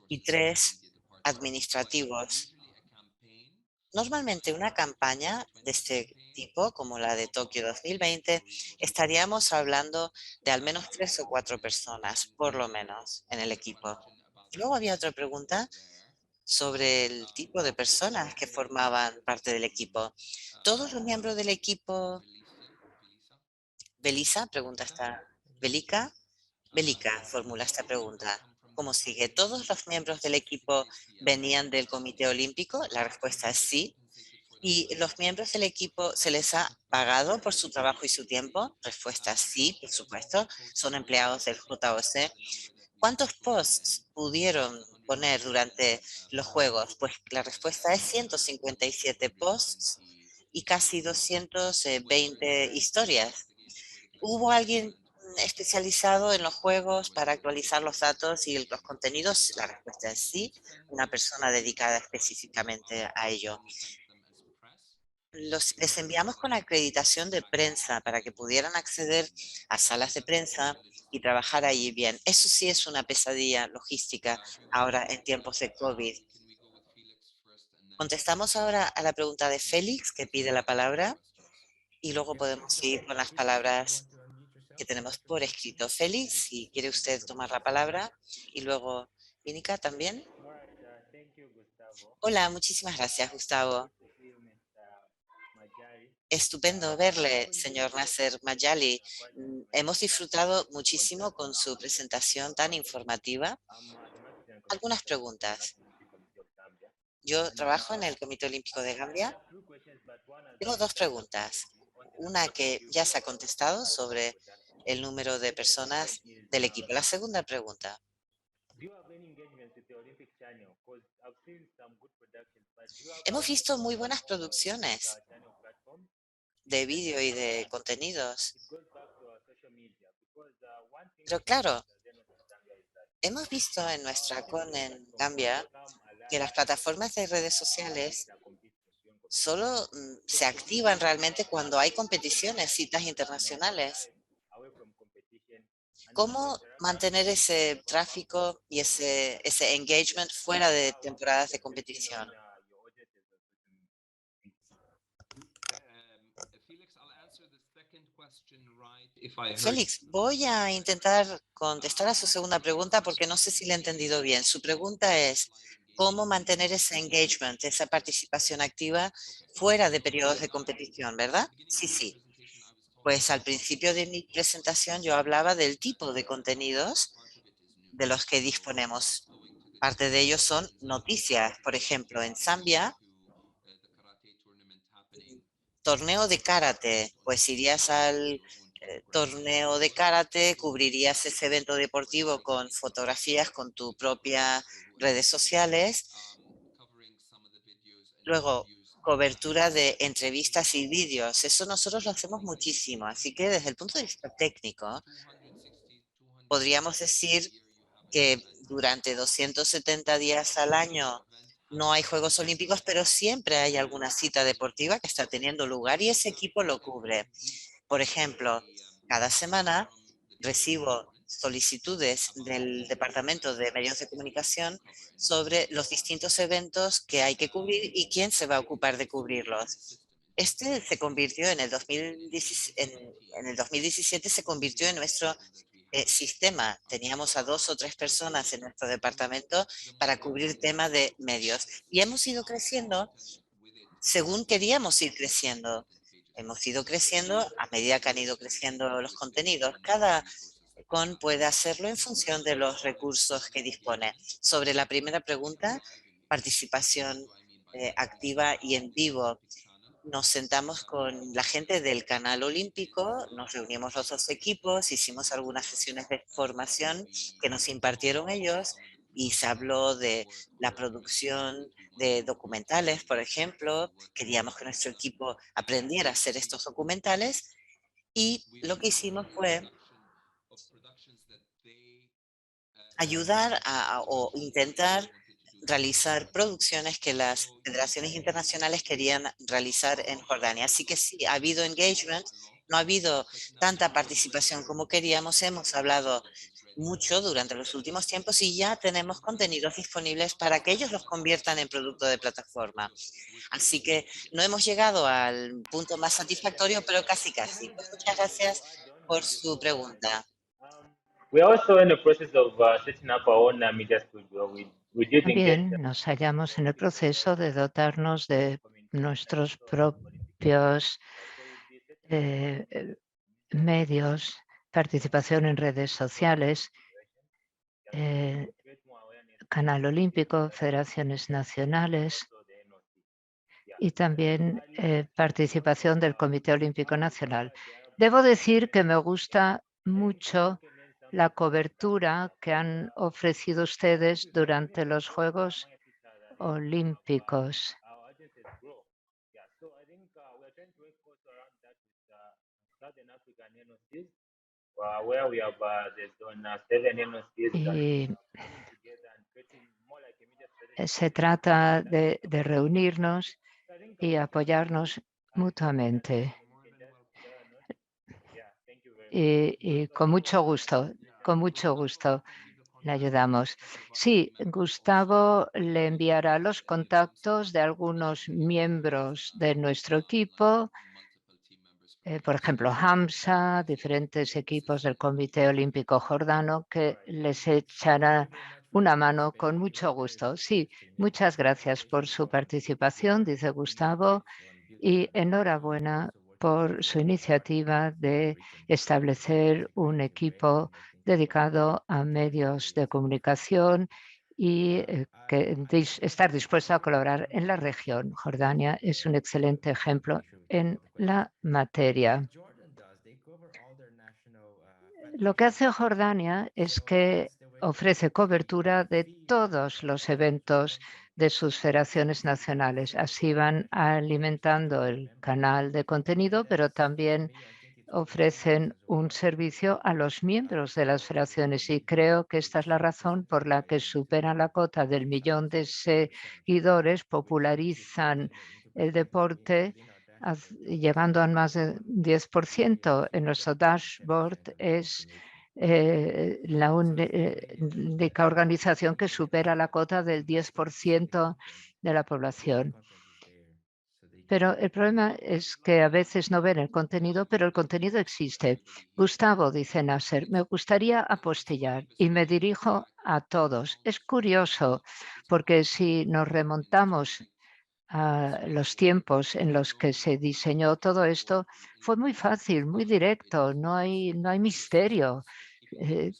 y 3 administrativos. Normalmente una campaña de este tipo, como la de Tokio 2020, estaríamos hablando de al menos 3 o 4 personas, por lo menos, en el equipo. Y luego había otra pregunta sobre el tipo de personas que formaban parte del equipo. ¿Todos los miembros del equipo, Belisa, pregunta esta, Belica formula esta pregunta. ¿Cómo sigue? ¿Todos los miembros del equipo venían del Comité Olímpico? La respuesta es sí. ¿Y los miembros del equipo se les ha pagado por su trabajo y su tiempo? Respuesta sí, por supuesto. Son empleados del JOC. ¿Cuántos posts pudieron poner durante los Juegos? Pues la respuesta es 157 posts y casi 220 historias. ¿Hubo alguien especializado en los juegos para actualizar los datos y los contenidos? La respuesta es sí, una persona dedicada específicamente a ello. Les enviamos con acreditación de prensa para que pudieran acceder a salas de prensa y trabajar allí bien. Eso sí es una pesadilla logística ahora en tiempos de COVID. Contestamos ahora a la pregunta de Félix, que pide la palabra, y luego podemos seguir con las palabras que tenemos por escrito. Félix, si quiere usted tomar la palabra, y luego Vinica también. Hola, muchísimas gracias, Gustavo. Estupendo verle, señor Nasser Majali. Hemos disfrutado muchísimo con su presentación tan informativa. Algunas preguntas. Yo trabajo en el Comité Olímpico de Gambia. Tengo 2 preguntas. Una que ya se ha contestado sobre el número de personas del equipo. La segunda pregunta. Hemos visto muy buenas producciones de vídeo y de contenidos. Pero claro, hemos visto en nuestra CON en Gambia que las plataformas de redes sociales solo se activan realmente cuando hay competiciones, citas internacionales. ¿Cómo mantener ese tráfico y ese engagement fuera de temporadas de competición? Felix, I'll answer the second question right if I heard Félix, voy a intentar contestar a su segunda pregunta porque no sé si le he entendido bien. Su pregunta es, ¿cómo mantener ese engagement, esa participación activa fuera de periodos de competición, verdad? Sí, sí. Pues al principio de mi presentación yo hablaba del tipo de contenidos de los que disponemos. Parte de ellos son noticias. Por ejemplo, en Zambia, torneo de karate, pues irías al torneo de karate, cubrirías ese evento deportivo con fotografías con tu propia redes sociales. Luego, cobertura de entrevistas y vídeos. Eso nosotros lo hacemos muchísimo. Así que desde el punto de vista técnico, podríamos decir que durante 270 días al año no hay Juegos Olímpicos, pero siempre hay alguna cita deportiva que está teniendo lugar y ese equipo lo cubre. Por ejemplo, cada semana recibo solicitudes del Departamento de Medios de Comunicación sobre los distintos eventos que hay que cubrir y quién se va a ocupar de cubrirlos. Este se convirtió en el 2017 se convirtió en nuestro sistema. Teníamos a 2 o 3 personas en nuestro departamento para cubrir temas de medios y hemos ido creciendo según queríamos ir creciendo. Hemos ido creciendo a medida que han ido creciendo los contenidos. Cada con puede hacerlo en función de los recursos que dispone. Sobre la primera pregunta, participación activa y en vivo. Nos sentamos con la gente del canal olímpico, nos reunimos los dos equipos, hicimos algunas sesiones de formación que nos impartieron ellos y se habló de la producción de documentales, por ejemplo. Queríamos que nuestro equipo aprendiera a hacer estos documentales y lo que hicimos fue ayudar o intentar realizar producciones que las federaciones internacionales querían realizar en Jordania. Así que sí, ha habido engagement, no ha habido tanta participación como queríamos, hemos hablado mucho durante los últimos tiempos y ya tenemos contenidos disponibles para que ellos los conviertan en producto de plataforma. Así que no hemos llegado al punto más satisfactorio, pero casi casi. Pues muchas gracias por su pregunta. We are also in the process of setting up our own media studio. We did engage También nos hallamos en el proceso de dotarnos de nuestros propios medios, participación en redes sociales, Canal Olímpico, federaciones nacionales y también participación del Comité Olímpico Nacional. Debo decir que me gusta mucho la cobertura que han ofrecido ustedes durante los Juegos Olímpicos. Y se trata de reunirnos y apoyarnos mutuamente. Y con mucho gusto le ayudamos. Sí, Gustavo le enviará los contactos de algunos miembros de nuestro equipo, por ejemplo, HAMSA, diferentes equipos del Comité Olímpico Jordano, que les echará una mano con mucho gusto. Sí, muchas gracias por su participación, dice Gustavo, y enhorabuena por su iniciativa de establecer un equipo dedicado a medios de comunicación y estar dispuesto a colaborar en la región. Jordania es un excelente ejemplo en la materia. Lo que hace Jordania es que ofrece cobertura de todos los eventos de sus federaciones nacionales. Así van alimentando el canal de contenido, pero también ofrecen un servicio a los miembros de las federaciones y creo que esta es la razón por la que superan la cota del 1 millón de seguidores, popularizan el deporte llegando a más de 10%. En nuestro dashboard es la única organización que supera la cota del 10% de la población. Pero el problema es que a veces no ven el contenido, pero el contenido existe. Gustavo, dice Nasser, me gustaría apostillar y me dirijo a todos. Es curioso porque si nos remontamos a los tiempos en los que se diseñó todo esto, fue muy fácil, muy directo, no hay misterio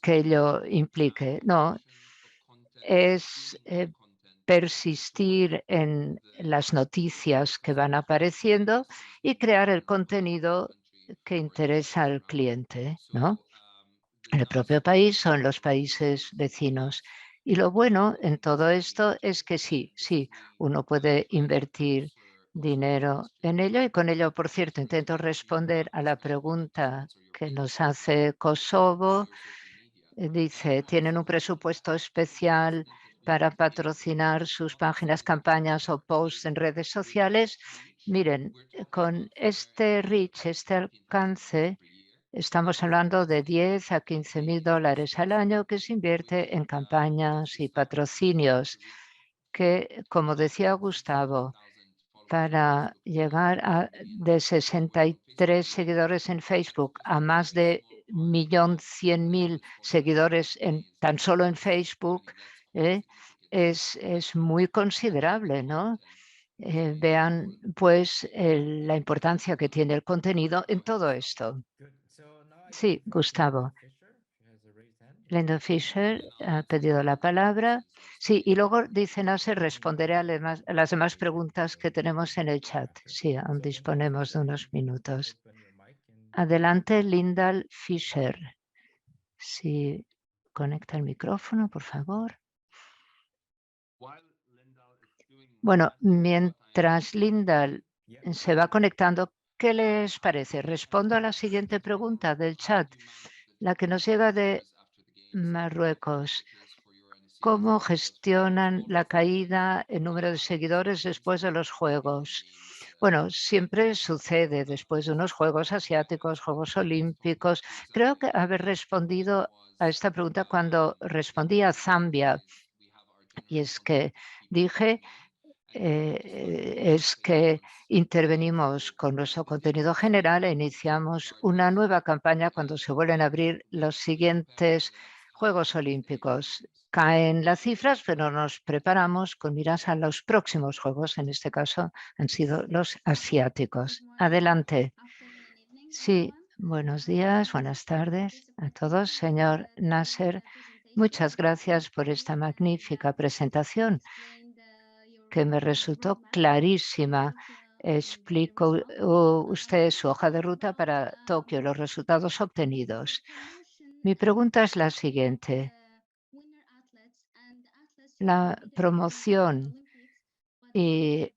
que ello implique. No, es persistir en las noticias que van apareciendo y crear el contenido que interesa al cliente, ¿no? En el propio país o en los países vecinos. Y lo bueno en todo esto es que sí, uno puede invertir dinero en ello y con ello, por cierto, intento responder a la pregunta que nos hace Kosovo. Dice, ¿tienen un presupuesto especial para patrocinar sus páginas, campañas o posts en redes sociales? Miren, con este reach, este alcance, estamos hablando de 10 a 15.000 dólares al año que se invierte en campañas y patrocinios que, como decía Gustavo, para llegar de 63 seguidores en Facebook a más de 1.100.000 seguidores tan solo en Facebook, es muy considerable, ¿no? Vean, pues, la importancia que tiene el contenido en todo esto. Sí, Gustavo. Linda Fisher ha pedido la palabra. Sí, y luego dice Nasser, responderé a las demás preguntas que tenemos en el chat. Sí, aún disponemos de unos minutos. Adelante, Linda Fisher. Si conecta el micrófono, por favor. Bueno, mientras Linda se va conectando, ¿qué les parece? Respondo a la siguiente pregunta del chat, la que nos llega de Marruecos. ¿Cómo gestionan la caída en número de seguidores después de los Juegos? Bueno, siempre sucede después de unos Juegos Asiáticos, Juegos Olímpicos. Creo que haber respondido a esta pregunta cuando respondí a Zambia. Y es que dije es que intervenimos con nuestro contenido general e iniciamos una nueva campaña cuando se vuelven a abrir los siguientes Juegos Olímpicos. Caen las cifras, pero nos preparamos con miras a los próximos Juegos. En este caso han sido los asiáticos. Adelante. Sí, buenos días, buenas tardes a todos. Señor Nasser, muchas gracias por esta magnífica presentación que me resultó clarísima. Explicó usted su hoja de ruta para Tokio, los resultados obtenidos. Mi pregunta es la siguiente. La promoción y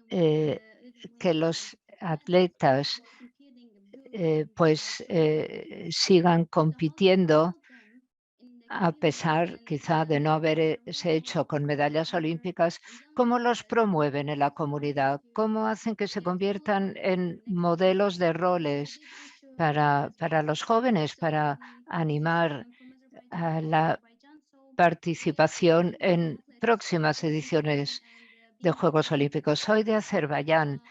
que los atletas sigan compitiendo a pesar quizá de no haberse hecho con medallas olímpicas, ¿cómo los promueven en la comunidad? ¿Cómo hacen que se conviertan en modelos de roles para los jóvenes, para animar a la participación en próximas ediciones de Juegos Olímpicos? Soy de Azerbaiyán.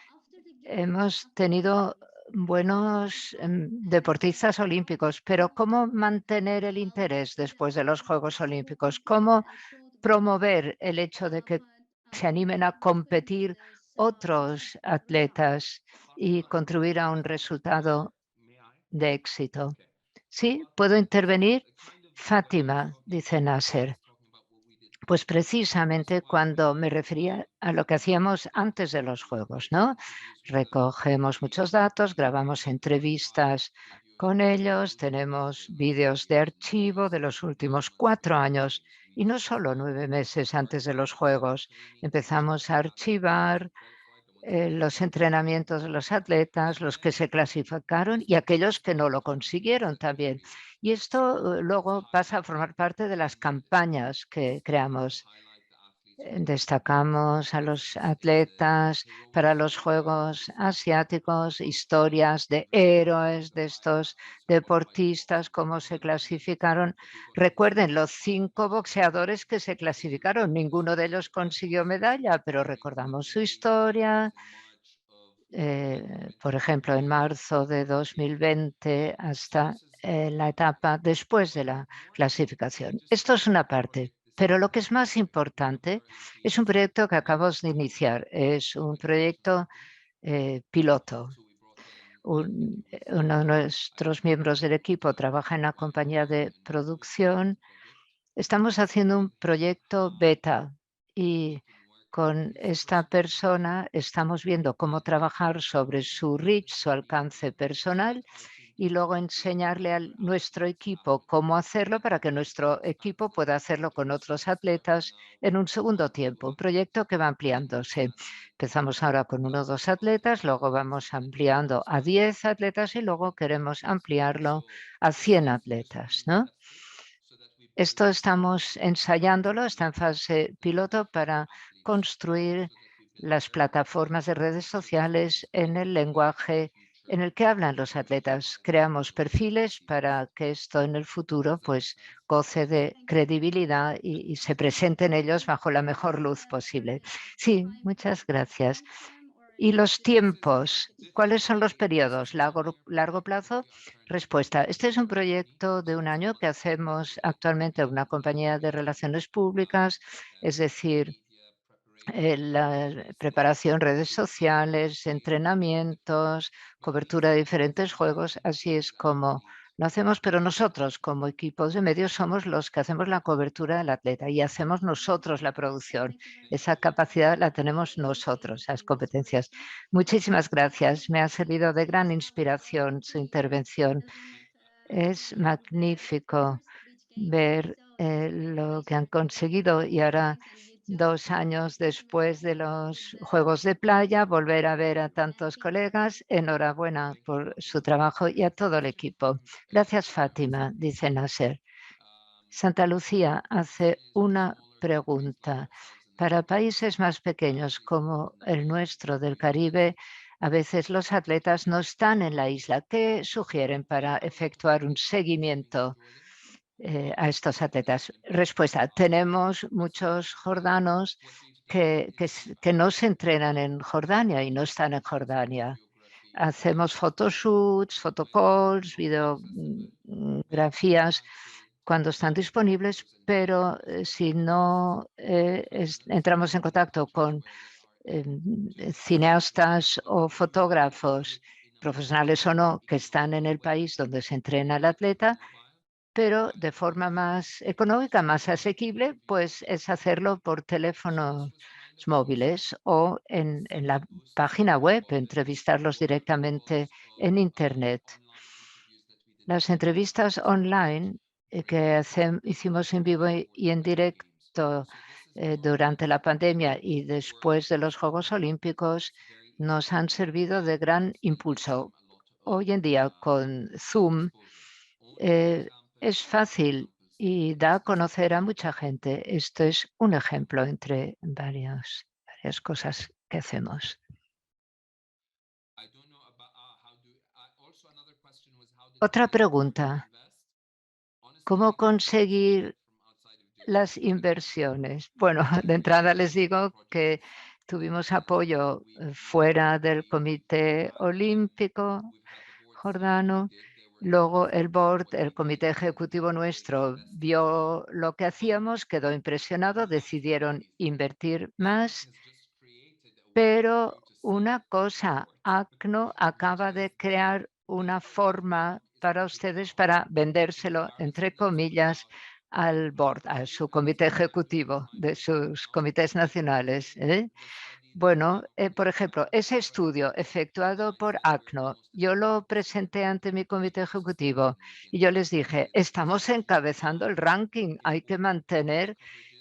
Hemos tenido buenos deportistas olímpicos, pero ¿cómo mantener el interés después de los Juegos Olímpicos? ¿Cómo promover el hecho de que se animen a competir otros atletas y contribuir a un resultado de éxito? Sí, ¿puedo intervenir? Fátima, dice Nasser. Pues precisamente cuando me refería a lo que hacíamos antes de los Juegos, ¿no? Recogemos muchos datos, grabamos entrevistas con ellos, tenemos vídeos de archivo de los últimos 4 años y no solo 9 meses antes de los Juegos. Empezamos a archivar los entrenamientos de los atletas, los que se clasificaron y aquellos que no lo consiguieron también. Y esto luego pasa a formar parte de las campañas que creamos. Destacamos a los atletas para los Juegos Asiáticos, historias de héroes de estos deportistas, cómo se clasificaron. Recuerden, los 5 boxeadores que se clasificaron, ninguno de ellos consiguió medalla, pero recordamos su historia. Por ejemplo, en marzo de 2020 hasta la etapa después de la clasificación. Esto es una parte, pero lo que es más importante es un proyecto que acabamos de iniciar. Es un proyecto piloto. Uno de nuestros miembros del equipo trabaja en la compañía de producción. Estamos haciendo un proyecto beta y con esta persona estamos viendo cómo trabajar sobre su reach, su alcance personal, y luego enseñarle a nuestro equipo cómo hacerlo para que nuestro equipo pueda hacerlo con otros atletas en un segundo tiempo. Un proyecto que va ampliándose. Empezamos ahora con 1 o 2 atletas, luego vamos ampliando a 10 atletas y luego queremos ampliarlo a 100 atletas, ¿no? Esto estamos ensayándolo, está en fase piloto para construir las plataformas de redes sociales en el lenguaje en el que hablan los atletas. Creamos perfiles para que esto en el futuro pues goce de credibilidad y se presenten ellos bajo la mejor luz posible. Sí, muchas gracias. ¿Y los tiempos? ¿Cuáles son los periodos? ¿Largo plazo? Respuesta. Este es un proyecto de 1 año que hacemos actualmente en una compañía de relaciones públicas, es decir, la preparación, redes sociales, entrenamientos, cobertura de diferentes juegos. Así es como lo hacemos, pero nosotros como equipos de medios somos los que hacemos la cobertura del atleta y hacemos nosotros la producción. Esa capacidad la tenemos nosotros, esas competencias. Muchísimas gracias. Me ha servido de gran inspiración su intervención. Es magnífico ver lo que han conseguido y ahora 2 años después de los Juegos de Playa, volver a ver a tantos colegas. Enhorabuena por su trabajo y a todo el equipo. Gracias, Fátima, dice Nasser. Santa Lucía hace una pregunta. Para países más pequeños como el nuestro del Caribe, a veces los atletas no están en la isla. ¿Qué sugieren para efectuar un seguimiento a estos atletas? Respuesta. Tenemos muchos jordanos que no se entrenan en Jordania y no están en Jordania. Hacemos photoshoots, photocalls, videografías cuando están disponibles, pero si no entramos en contacto con cineastas o fotógrafos, profesionales o no, que están en el país donde se entrena el atleta, pero de forma más económica, más asequible, pues es hacerlo por teléfonos móviles o en la página web, entrevistarlos directamente en Internet. Las entrevistas online que hicimos en vivo y en directo durante la pandemia y después de los Juegos Olímpicos nos han servido de gran impulso. Hoy en día con Zoom es fácil y da a conocer a mucha gente. Esto es un ejemplo entre varias cosas que hacemos. Otra pregunta. ¿Cómo conseguir las inversiones? Bueno, de entrada les digo que tuvimos apoyo fuera del Comité Olímpico jordano. Luego el board, el comité ejecutivo nuestro, vio lo que hacíamos, quedó impresionado, decidieron invertir más. Pero una cosa, ACNO acaba de crear una forma para ustedes para vendérselo, entre comillas, al board, a su comité ejecutivo de sus comités nacionales. Bueno, por ejemplo, ese estudio efectuado por ACNO, yo lo presenté ante mi comité ejecutivo y yo les dije, estamos encabezando el ranking, hay que mantener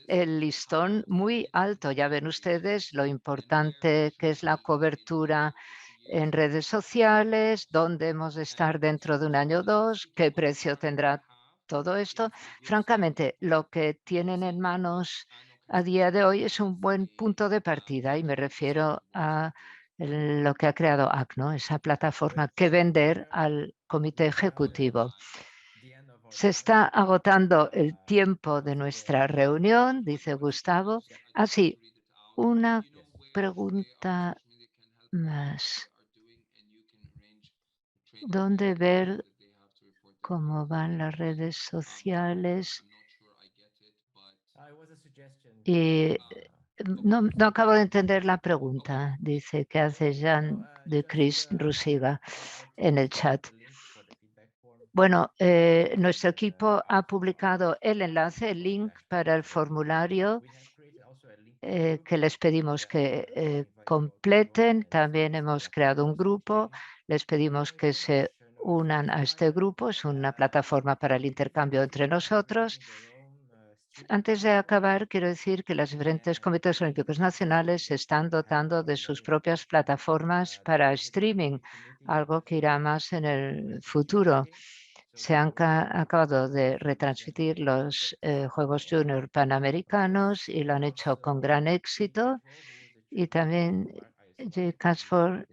el listón muy alto. Ya ven ustedes lo importante que es la cobertura en redes sociales, dónde hemos de estar dentro de 1 año o 2, qué precio tendrá todo esto. Francamente, lo que tienen en manos a día de hoy es un buen punto de partida y me refiero a lo que ha creado ACNO, esa plataforma que vender al comité ejecutivo. Se está agotando el tiempo de nuestra reunión, dice Gustavo. Así, una pregunta más. ¿Dónde ver cómo van las redes sociales? Y no acabo de entender la pregunta, dice que hace Jean de Chris Rusiga en el chat. Bueno, nuestro equipo ha publicado el enlace, el link para el formulario que les pedimos que completen. También hemos creado un grupo, les pedimos que se unan a este grupo, es una plataforma para el intercambio entre nosotros. Antes de acabar, quiero decir que los diferentes comités olímpicos nacionales se están dotando de sus propias plataformas para streaming, algo que irá más en el futuro. Se han acabado de retransmitir los Juegos Junior Panamericanos y lo han hecho con gran éxito. Y también CASFOR,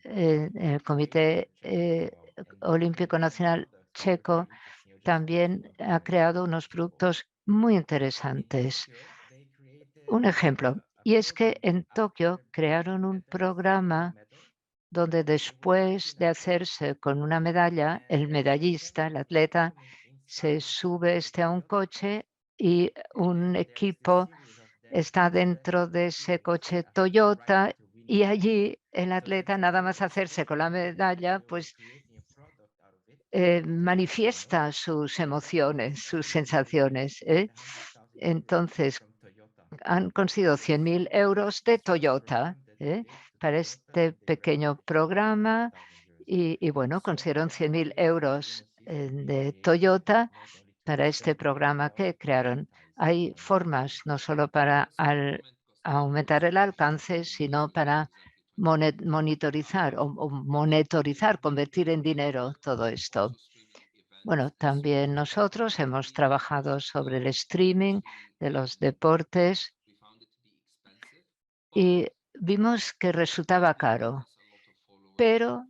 el Comité Olímpico Nacional Checo, también ha creado unos productos muy interesantes. Un ejemplo, y es que en Tokio crearon un programa donde después de hacerse con una medalla, el medallista, el atleta, se sube a un coche y un equipo está dentro de ese coche Toyota y allí el atleta, nada más hacerse con la medalla, pues manifiesta sus emociones, sus sensaciones. Entonces, han conseguido 100.000 euros de Toyota para este pequeño programa y bueno, consiguieron 100.000 euros de Toyota para este programa que crearon. Hay formas no solo para aumentar el alcance, sino para monitorizar o monitorizar, convertir en dinero todo esto. Bueno, también nosotros hemos trabajado sobre el streaming de los deportes y vimos que resultaba caro, pero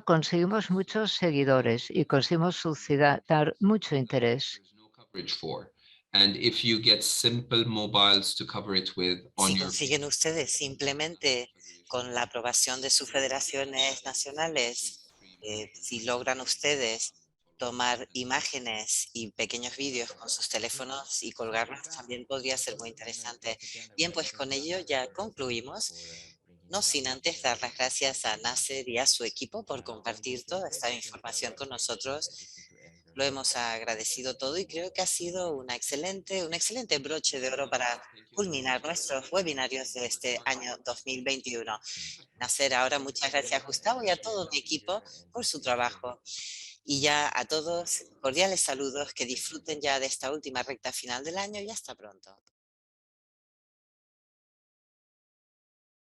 conseguimos muchos seguidores y conseguimos suscitar mucho interés. Si consiguen ustedes simplemente con la aprobación de sus federaciones nacionales, si logran ustedes tomar imágenes y pequeños vídeos con sus teléfonos y colgarlos, también podría ser muy interesante. Bien, pues con ello ya concluimos. No sin antes dar las gracias a Nasser y a su equipo por compartir toda esta información con nosotros. Lo hemos agradecido todo y creo que ha sido un excelente broche de oro para culminar nuestros webinarios de este año 2021. Nasser, ahora muchas gracias Gustavo y a todo mi equipo por su trabajo. Y ya a todos, cordiales saludos, que disfruten ya de esta última recta final del año y hasta pronto.